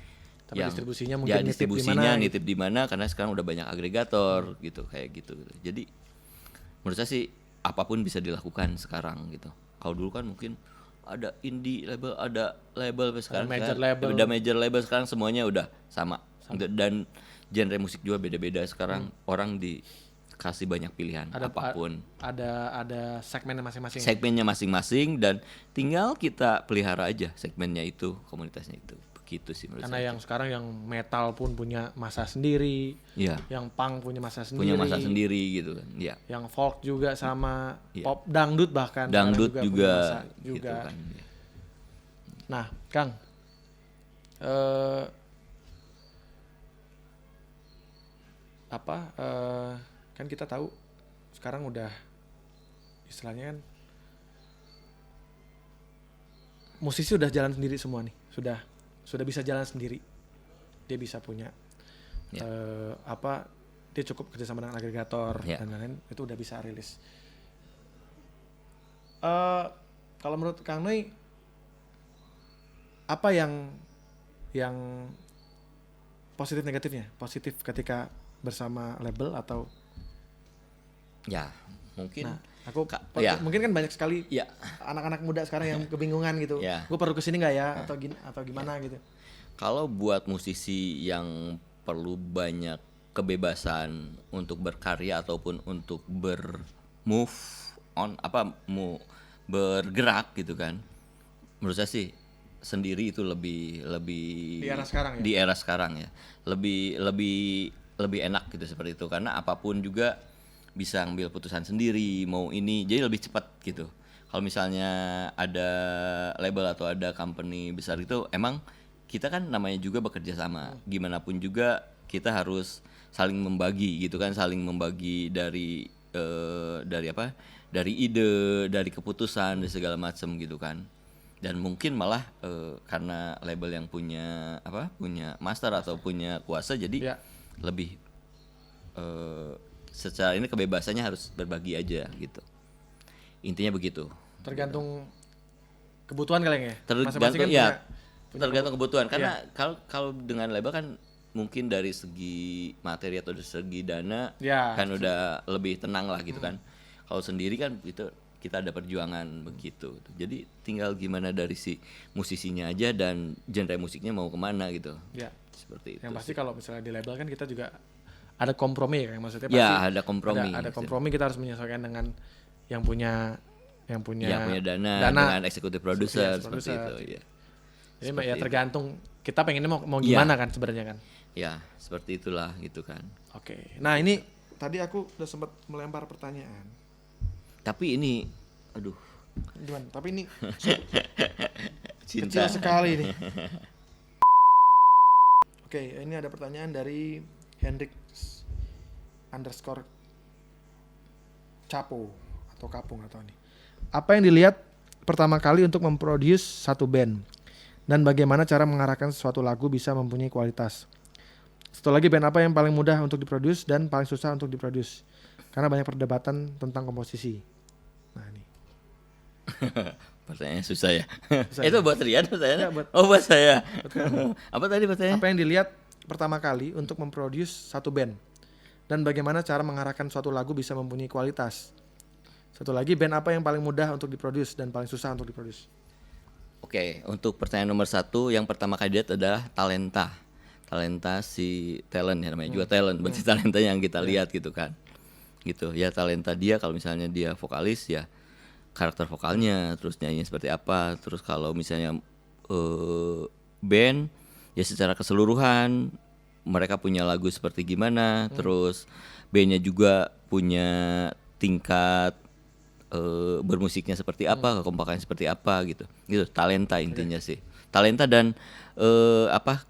Tapi yang distribusinya mungkin ya distribusinya nitip di mana karena sekarang udah banyak agregator gitu kayak gitu. Jadi menurut saya sih apapun bisa dilakukan sekarang gitu. Kalau dulu kan mungkin ada indie label, ada label, sekarang major label. udah major label, sekarang semuanya udah sama. Dan genre musik juga beda-beda sekarang. Orang dikasih banyak pilihan apapun. Ada segmennya masing-masing. Segmennya masing-masing dan tinggal kita pelihara aja segmennya itu, komunitasnya itu. Begitu sih menurut Karena saya. yang sekarang yang metal pun punya masa sendiri, ya, yang punk punya masa sendiri, gitu kan. Ya. Yang folk juga sama, pop, dangdut bahkan. Dangdut juga gitu kan. Ya. Nah, Kang, kan kita tahu sekarang udah istilahnya kan musisi udah jalan sendiri semua nih, sudah bisa jalan sendiri, dia bisa punya dia cukup kerjasama dengan agregator dan lain-lain, itu udah bisa rilis. Kalau menurut Kang Noi, apa yang positif negatifnya? Positif ketika bersama label atau ya mungkin mungkin kan banyak sekali anak-anak muda sekarang yang kebingungan gitu. Gue perlu kesini nggak ya atau gimana gitu. Kalau buat musisi yang perlu banyak kebebasan untuk berkarya ataupun untuk bergerak gitu kan, menurut saya sih sendiri itu lebih di era sekarang ya lebih enak gitu seperti itu, karena apapun juga bisa ambil putusan sendiri mau ini, jadi lebih cepat gitu. Kalau misalnya ada label atau ada company besar itu, emang kita kan namanya juga bekerja sama, gimana pun juga kita harus saling membagi gitu kan, saling membagi dari ide, dari keputusan, dari segala macam gitu kan. Dan mungkin malah karena label yang punya master atau punya kuasa, jadi lebih secara ini kebebasannya harus berbagi aja gitu. Intinya begitu. Tergantung kebutuhan kalian ya. Tergantung kebutuhan. Karena kalau dengan label kan mungkin dari segi materi atau dari segi dana kan udah lebih tenang lah gitu kan. Kalau sendiri kan itu kita ada perjuangan begitu. Jadi tinggal gimana dari si musisinya aja dan genre musiknya mau kemana gitu. Ya. Seperti itu. Yang pasti kalau misalnya di label kan kita juga ada kompromi ya, maksudnya pasti ada kompromi. Ada kompromi, kita harus menyesuaikan dengan yang punya yang punya dana dengan eksekutif produser seperti itu ya. Jadi ya tergantung kita pengennya mau gimana kan sebenarnya kan. Ya, seperti itulah gitu kan. Oke. Nah, ini tadi aku udah sempat melempar pertanyaan. Tapi ini gimana? Tapi ini cinta kecil sekali nih. Oke, ini ada pertanyaan dari Hendrik _Capo atau Kapung atau ini. Apa yang dilihat pertama kali untuk memproduce satu band dan bagaimana cara mengarahkan suatu lagu bisa mempunyai kualitas? Satu lagi, band apa yang paling mudah untuk diproduce dan paling susah untuk diproduce? Karena banyak perdebatan tentang komposisi. Nah, ini. Pertanyaannya susah ya. Susah Itu ya? buat Rian pertanyaannya? Enggak, Buat saya. Betul. Apa tadi pertanyaannya? Apa yang dilihat pertama kali untuk memproduce satu band dan bagaimana cara mengarahkan suatu lagu bisa mempunyai kualitas? Satu lagi, band apa yang paling mudah untuk diproduce dan paling susah untuk diproduce? Oke, untuk pertanyaan nomor 1 yang pertama kali dilihat adalah talenta si talent ya, namanya juga talent, berarti talenta yang kita lihat gitu kan, gitu ya. Talenta dia kalau misalnya dia vokalis ya karakter vokalnya, terus nyanyinya seperti apa, terus kalau misalnya band ya secara keseluruhan mereka punya lagu seperti gimana, terus bandnya juga punya tingkat bermusiknya seperti apa, kekompakannya seperti apa gitu talenta intinya sih, talenta dan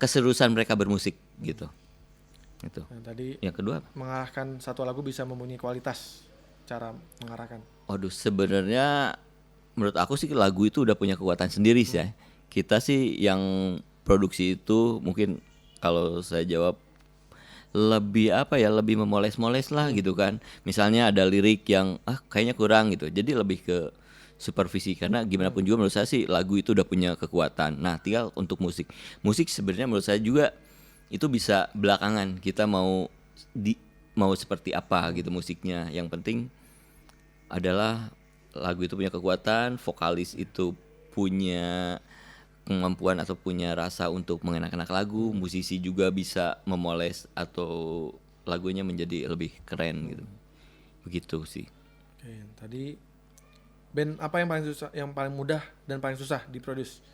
keseriusan mereka bermusik gitu. Itu. Nah, tadi yang kedua mengarahkan satu lagu bisa mempunyai kualitas, cara mengarahkan. Sebenarnya menurut aku sih lagu itu udah punya kekuatan sendiri sih ya. Kita sih yang produksi itu mungkin kalau saya jawab lebih lebih memoles-moles lah gitu kan. Misalnya ada lirik yang kayaknya kurang gitu. Jadi lebih ke supervisi, karena gimana pun juga menurut saya sih lagu itu udah punya kekuatan. Nah, tinggal untuk musik sebenarnya menurut saya juga itu bisa belakangan kita mau seperti apa gitu musiknya. Yang penting adalah lagu itu punya kekuatan, vokalis itu punya kemampuan atau punya rasa untuk mengenak-enak lagu, musisi juga bisa memoles atau lagunya menjadi lebih keren gitu. Begitu sih. Oke, tadi band apa yang paling susah, yang paling mudah dan paling susah diproduce?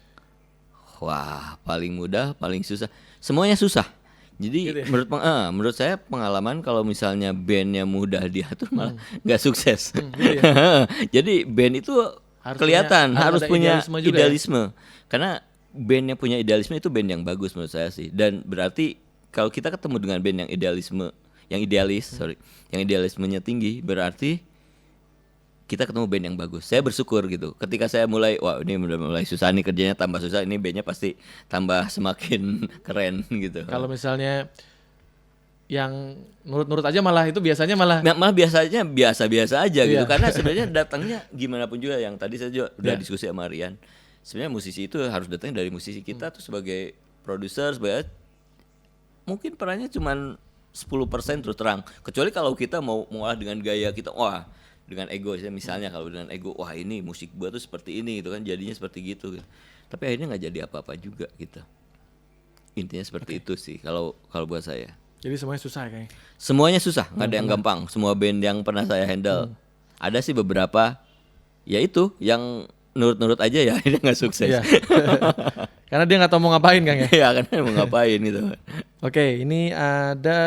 Wah, paling mudah, paling susah. Semuanya susah. Jadi gitu ya? menurut saya pengalaman kalau misalnya bandnya mudah diatur malah nggak sukses. Gitu ya? Jadi band itu kelihatan harus punya idealisme. Karena band yang punya idealisme itu band yang bagus menurut saya sih. Dan berarti kalau kita ketemu dengan band yang yang idealismenya tinggi, berarti kita ketemu band yang bagus. Saya bersyukur gitu. Ketika saya mulai, wah ini udah mulai susah nih kerjanya, tambah susah, ini bandnya pasti tambah semakin keren gitu. Kalau misalnya yang nurut-nurut aja malah itu biasanya malah biasanya biasa-biasa aja gitu. Karena sebenarnya datangnya gimana pun juga, yang tadi saya juga udah diskusi sama Rian. Sebenarnya musisi itu harus datang dari musisi. Kita tuh sebagai produser, sebagai mungkin perannya cuman 10% terus terang. Kecuali kalau kita mau ngolah dengan gaya kita, dengan ego misalnya, kalau dengan ego, wah ini musik gua tuh seperti ini gitu kan, jadinya seperti gitu. Tapi akhirnya nggak jadi apa-apa juga gitu. Intinya seperti itu sih kalau buat saya. Jadi semuanya susah kayaknya. Semuanya susah, nggak ada yang gampang. Semua band yang pernah saya handle, ada sih beberapa, ya itu yang nurut-nurut aja ya akhirnya nggak sukses. Iya. Karena dia nggak tahu mau ngapain Kang ya. Iya, karena mau ngapain gitu. Oke, ini ada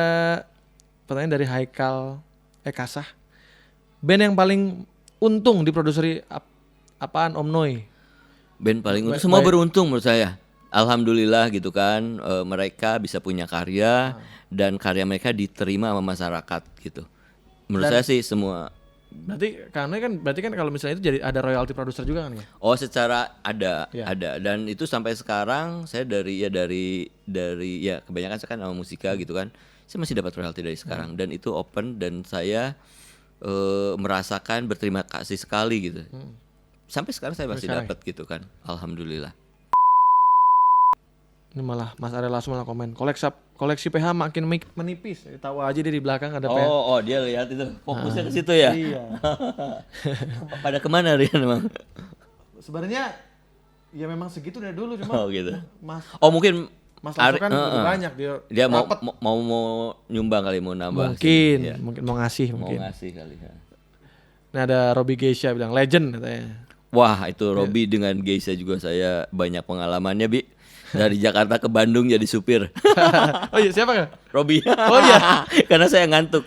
pertanyaan dari Haikal Kasah. Band yang paling untung diproduseri apaan Om Noi? Band paling untung, semua beruntung menurut saya. Alhamdulillah gitu kan, mereka bisa punya karya dan karya mereka diterima sama masyarakat gitu. Menurut saya sih semua. Berarti kan kalau misalnya itu jadi ada royalti produser juga kan ya? Oh, secara ada, Ya. ada, dan itu sampai sekarang saya dari kebanyakan saya kan sama musika gitu kan, saya masih dapat royalti dari sekarang dan itu open dan saya merasakan berterima kasih sekali gitu. Sampai sekarang saya masih dapat gitu kan, alhamdulillah. Ini malah Mas Ariel langsung malah komen, koleksi PH makin menipis. Tahu aja dia di belakang ada PH. Oh, dia lihat itu, fokusnya ke situ ya. Iya. Pada kemana Rian emang? Sebenarnya ya memang segitu dari dulu, cuma gitu. Mungkin Mas Lasso kan lebih banyak dia mau nyumbang kali, mau nambah. Mungkin mau ngasih Mau ngasih kali ya. Nah ada Robbie Geisha bilang legend katanya. Wah itu Robby dengan Geisha juga saya banyak pengalamannya Bi. Dari Jakarta ke Bandung jadi supir. Oh iya siapa Kang? Robby. Oh iya. Karena saya ngantuk.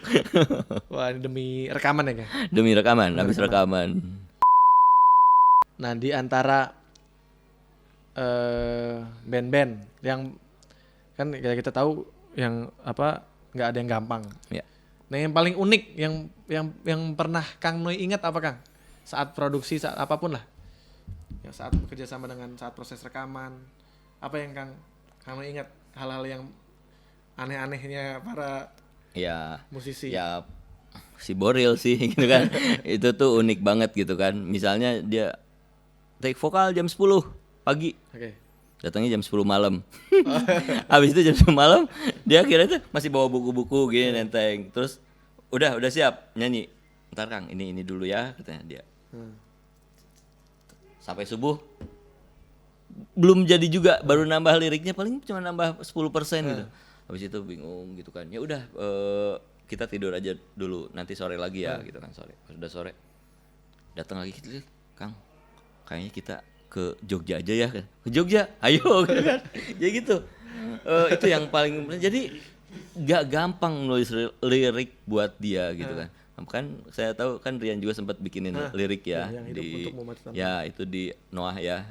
Wah ini demi rekaman ya Kang? Demi rekaman, habis rekaman. Nah di antara band-band yang kan kita tahu yang apa nggak ada yang gampang. Ya. Nah yang paling unik yang pernah Kang Noi ingat apa Kang? Saat produksi saat apapun lah. Ya saat bekerja sama dengan saat proses rekaman. Apa yang Kang Noi ingat hal-hal yang aneh-anehnya para Ya. musisi. Ya si Boril sih gitu kan. Itu tuh unik banget gitu kan. Misalnya dia take vokal jam 10 pagi. Oke. Datangnya jam 10 malam. Habis itu jam 10 malam dia akhirnya tuh masih bawa buku-buku gini nenteng. Terus udah siap nyanyi. Ntar Kang ini dulu ya katanya dia. Sampai subuh belum jadi juga, baru nambah liriknya paling cuma nambah 10% gitu. Habis itu bingung gitu kan. Ya udah kita tidur aja dulu, nanti sore lagi ya gitu kan sore. Pas udah sore datang lagi gitu, Kang. Kayaknya kita ke Jogja aja ya. Ke Jogja, ayo gitu kan. Jadi gitu. Itu yang paling jadi gak gampang nulis lirik buat dia gitu kan. Kan saya tahu kan Rian juga sempat bikinin lirik ya di itu di Noah ya.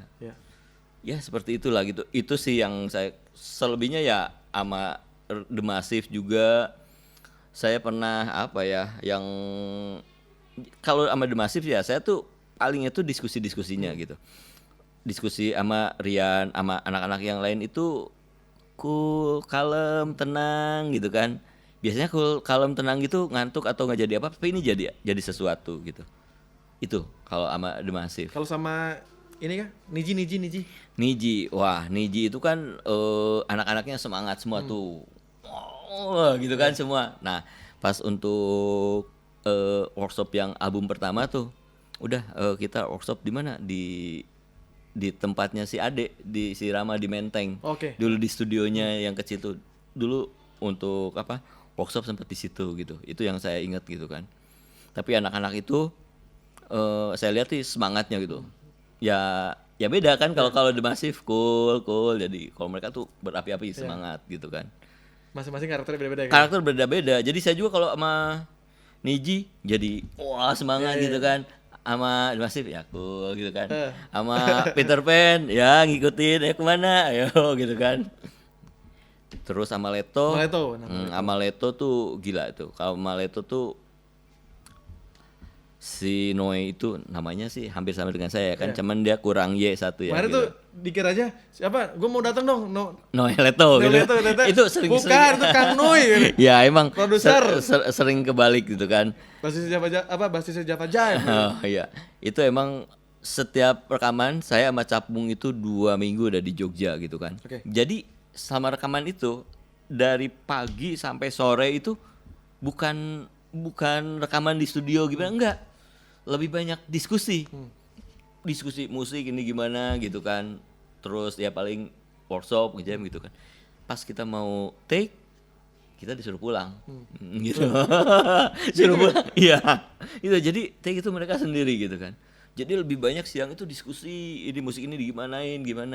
Ya seperti itulah gitu. Itu sih yang saya selebihnya ya sama The Massive juga saya pernah apa ya yang kalau sama The Massive ya saya tuh palingnya tuh diskusinya gitu. Diskusi sama Rian sama anak-anak yang lain itu cool, kalem, tenang gitu kan. Biasanya cool, kalem, tenang gitu ngantuk atau nggak jadi apa, tapi ini jadi sesuatu gitu. Itu kalau sama The Massive. Kalau sama ini kan Niji, wah Niji itu kan anak-anaknya semangat semua tuh, gitu kan semua. Nah pas untuk workshop yang album pertama tuh, udah kita workshop di mana di tempatnya si Ade di si Rama di Menteng. Dulu di studionya yang kecil tuh dulu untuk apa workshop sempat di situ gitu. Itu yang saya ingat gitu kan. Tapi anak-anak itu saya lihat sih semangatnya gitu. Ya beda kan kalau The Massive cool. Jadi kalau mereka tuh berapi-api semangat gitu kan. Masing-masing karakternya beda-beda kan? Karakter beda-beda. Jadi saya juga kalau sama Niji jadi wah semangat gitu kan. Sama The Massive ya cool gitu kan. Sama Peter Pan ya ngikutin kemana ayo gitu kan. Terus sama Leto. Sama Leto tuh gila tuh. Kalau sama Leto tuh si Noe itu namanya sih hampir sama dengan saya kan, cuman dia kurang Y1 ya. Kemarin gitu. tuh dikira aja siapa? Gue mau datang dong. Noe Leto gitu. Itu sering. Bukan, itu Kang Noe. Ya emang produser sering kebalik gitu kan. Basisnya Java Jive. Oh iya. Itu emang setiap rekaman saya sama Capung itu 2 minggu udah di Jogja gitu kan. Jadi sama rekaman itu dari pagi sampai sore itu bukan rekaman di studio gimana, enggak. Lebih banyak diskusi musik ini gimana gitu kan, terus ya paling workshop ngejam gitu kan. Pas kita mau take kita disuruh pulang gitu. Suruh pulang iya itu jadi take itu mereka sendiri gitu kan. Jadi lebih banyak siang itu diskusi ini musik ini gimana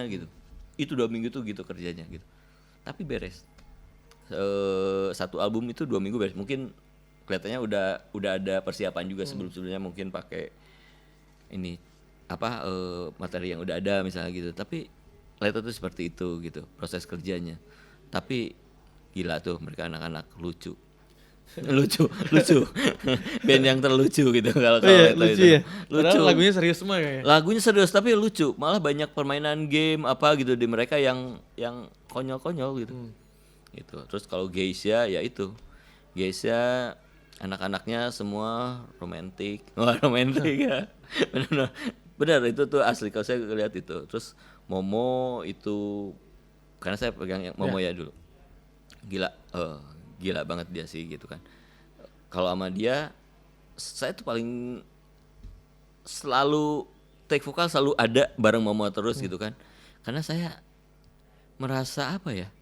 gitu. Itu 2 minggu tuh gitu kerjanya gitu, tapi beres. Satu album itu 2 minggu beres. Mungkin kelihatannya udah ada persiapan juga sebelumnya mungkin pakai ini apa materi yang udah ada misalnya gitu. Tapi Leto tuh seperti itu gitu proses kerjanya. Tapi gila tuh mereka anak-anak lucu. Band yang terlucu gitu kalau Leto lucu itu. Ya? Lucu. Lagunya serius semua kayaknya. Lagunya serius tapi lucu. Malah banyak permainan game apa gitu di mereka yang konyol-konyol gitu. Gitu. Terus kalau Geisha ya itu. Geisha anak-anaknya semua romantis. Wah, romantis ya. Benar itu tuh asli kalau saya lihat itu. Terus Momo itu karena saya pegang yang Momo ya dulu. Gila banget dia sih gitu kan. Kalau sama dia saya tuh paling selalu take vokal selalu ada bareng Momo terus gitu kan. Karena saya merasa apa ya?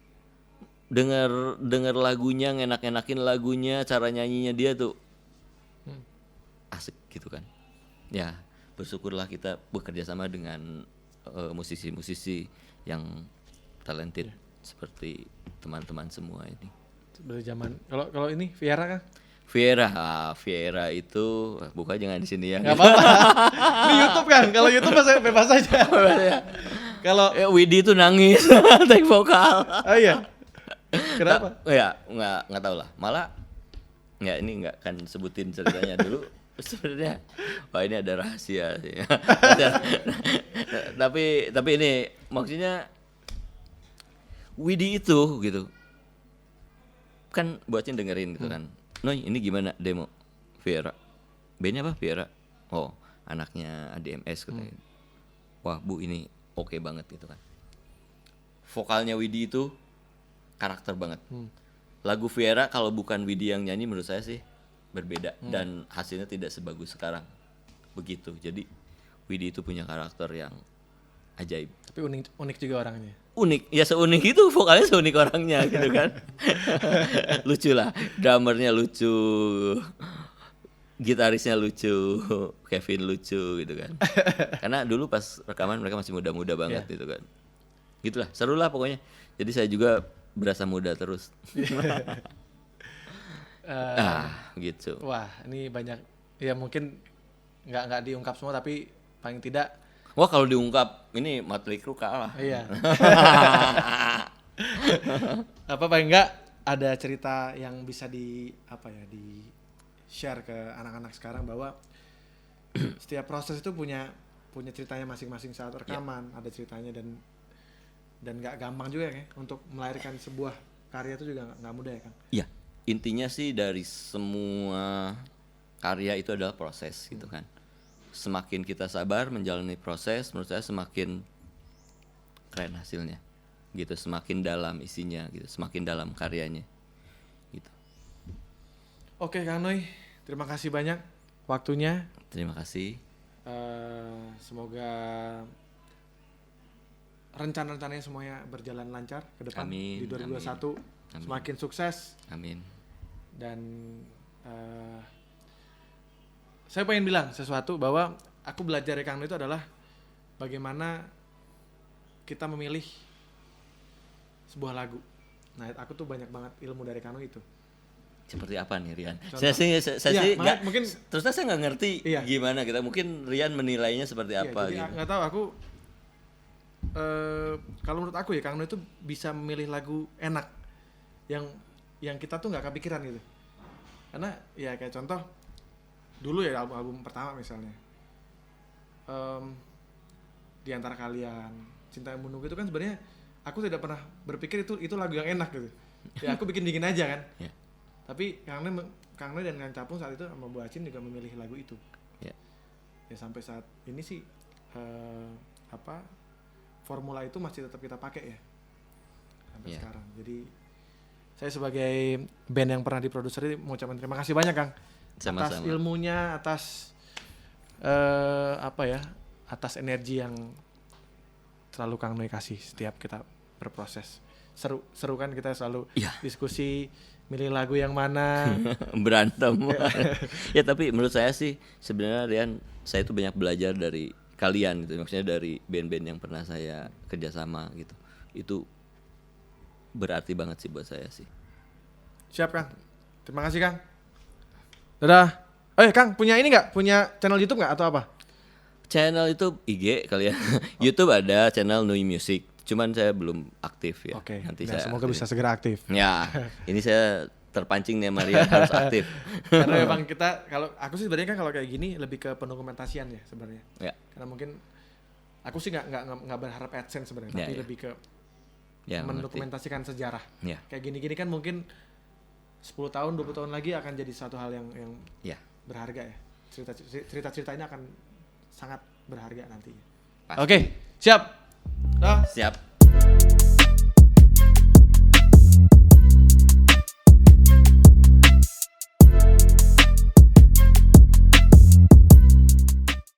Dengar lagunya, ngenak-enakin lagunya, cara nyanyinya dia tuh asik gitu kan. Ya, bersyukurlah kita bekerja sama dengan musisi-musisi yang talented seperti teman-teman semua ini. Dari zaman kalau ini Viera kan? Viera itu buka jangan di sini ya. Nggak apa-apa. Ini YouTube kan, kalau YouTube bebas aja. Kalau Widi itu nangis take vokal. Oh iya. Kenapa? Ya nggak tahu lah. Malah nggak, ini nggak akan sebutin ceritanya dulu. Sebenarnya wah ini ada rahasia sih. tapi ini maksudnya Widi itu gitu kan, buatin dengerin gitu kan. Noy, ini gimana demo Viera? Bandnya apa Viera? Oh, anaknya ADMS katanya. Wah Bu, ini oke banget gitu kan. Vokalnya Widi itu karakter banget. Lagu Viera kalau bukan Widi yang nyanyi menurut saya sih berbeda dan hasilnya tidak sebagus sekarang. Begitu. Jadi Widi itu punya karakter yang ajaib. Tapi unik juga orangnya. Unik, ya seunik itu, vokalnya seunik orangnya gitu kan. Lucu lah, drummernya lucu, gitarisnya lucu, Kevin lucu gitu kan. Karena dulu pas rekaman mereka masih muda-muda banget gitu kan. Gitulah, seru lah pokoknya. Jadi saya juga berasa muda terus. Gitu. Wah, ini banyak ya, mungkin nggak diungkap semua, tapi paling tidak. Wah, kalau diungkap ini Motley Crue kalah. Iya. Apa paling enggak ada cerita yang bisa di share ke anak-anak sekarang bahwa setiap proses itu punya ceritanya masing-masing saat rekaman, ada ceritanya, dan nggak gampang juga ya untuk melahirkan sebuah karya itu juga nggak mudah ya Kang. Iya, intinya sih dari semua karya itu adalah proses gitu kan. Semakin kita sabar menjalani proses, menurut saya semakin keren hasilnya gitu, semakin dalam isinya gitu, semakin dalam karyanya gitu. Oke Kang Noy, terima kasih banyak waktunya. Terima kasih. Semoga rencana-rencananya semuanya berjalan lancar ke depan. Amin, di 2021 amin. Semakin sukses. Amin. Dan saya pengen bilang sesuatu bahwa aku belajar dari Kang Noy itu adalah bagaimana kita memilih sebuah lagu. Nah, aku tuh banyak banget ilmu dari Kang Noy itu. Seperti apa nih Rian? Contoh. Saya sih nggak, mungkin terus saya nggak ngerti gimana kita. Mungkin Rian menilainya seperti apa jadi gitu. Nggak tahu aku. Kalau menurut aku ya Kang Noy itu bisa memilih lagu enak yang kita tuh nggak kepikiran gitu. Karena ya kayak contoh dulu ya album pertama misalnya, Di Antara Kalian, Cinta Yang Menunggu itu kan sebenarnya aku tidak pernah berpikir itu lagu yang enak gitu. Ya aku bikin aja kan. Yeah. Tapi Kang Noy dan Kang Capung saat itu sama Bu Acin juga memilih lagu itu. Yeah. Ya sampai saat ini sih formula itu masih tetap kita pakai ya sampai sekarang. Jadi saya sebagai band yang pernah diproduksi mau ucapkan terima kasih banyak Kang. Sama-sama. Atas ilmunya, atas atas energi yang selalu Kang Noy kasih setiap kita berproses. Seru kan kita selalu diskusi milih lagu yang mana. Berantem. Ya tapi menurut saya sih sebenarnya Rian, saya itu banyak belajar dari kalian gitu. Maksudnya dari band-band yang pernah saya kerjasama gitu. Itu berarti banget sih buat saya sih. Siap Kang. Terima kasih Kang. Dadah. Kang, punya ini nggak? Punya channel YouTube nggak atau apa? Channel YouTube IG kali ya. YouTube ada channel Nui Music. Cuman saya belum aktif ya. Oke. Nanti Nah, saya semoga aktif. bisa segera aktif. Ya, ini saya terpancing nih Maria harus aktif. Karena memang kita, kalau aku sih sebenarnya kan kalau kayak gini lebih ke pendokumentasian ya sebenarnya. Ya. Karena mungkin aku sih nggak berharap AdSense sebenarnya, tapi lebih ke mendokumentasikan sejarah. Ya. Kayak gini-gini kan mungkin 10 tahun, 20 tahun lagi akan jadi satu hal yang berharga ya. Cerita-ceritanya akan sangat berharga nantinya. Oke, siap. Siap.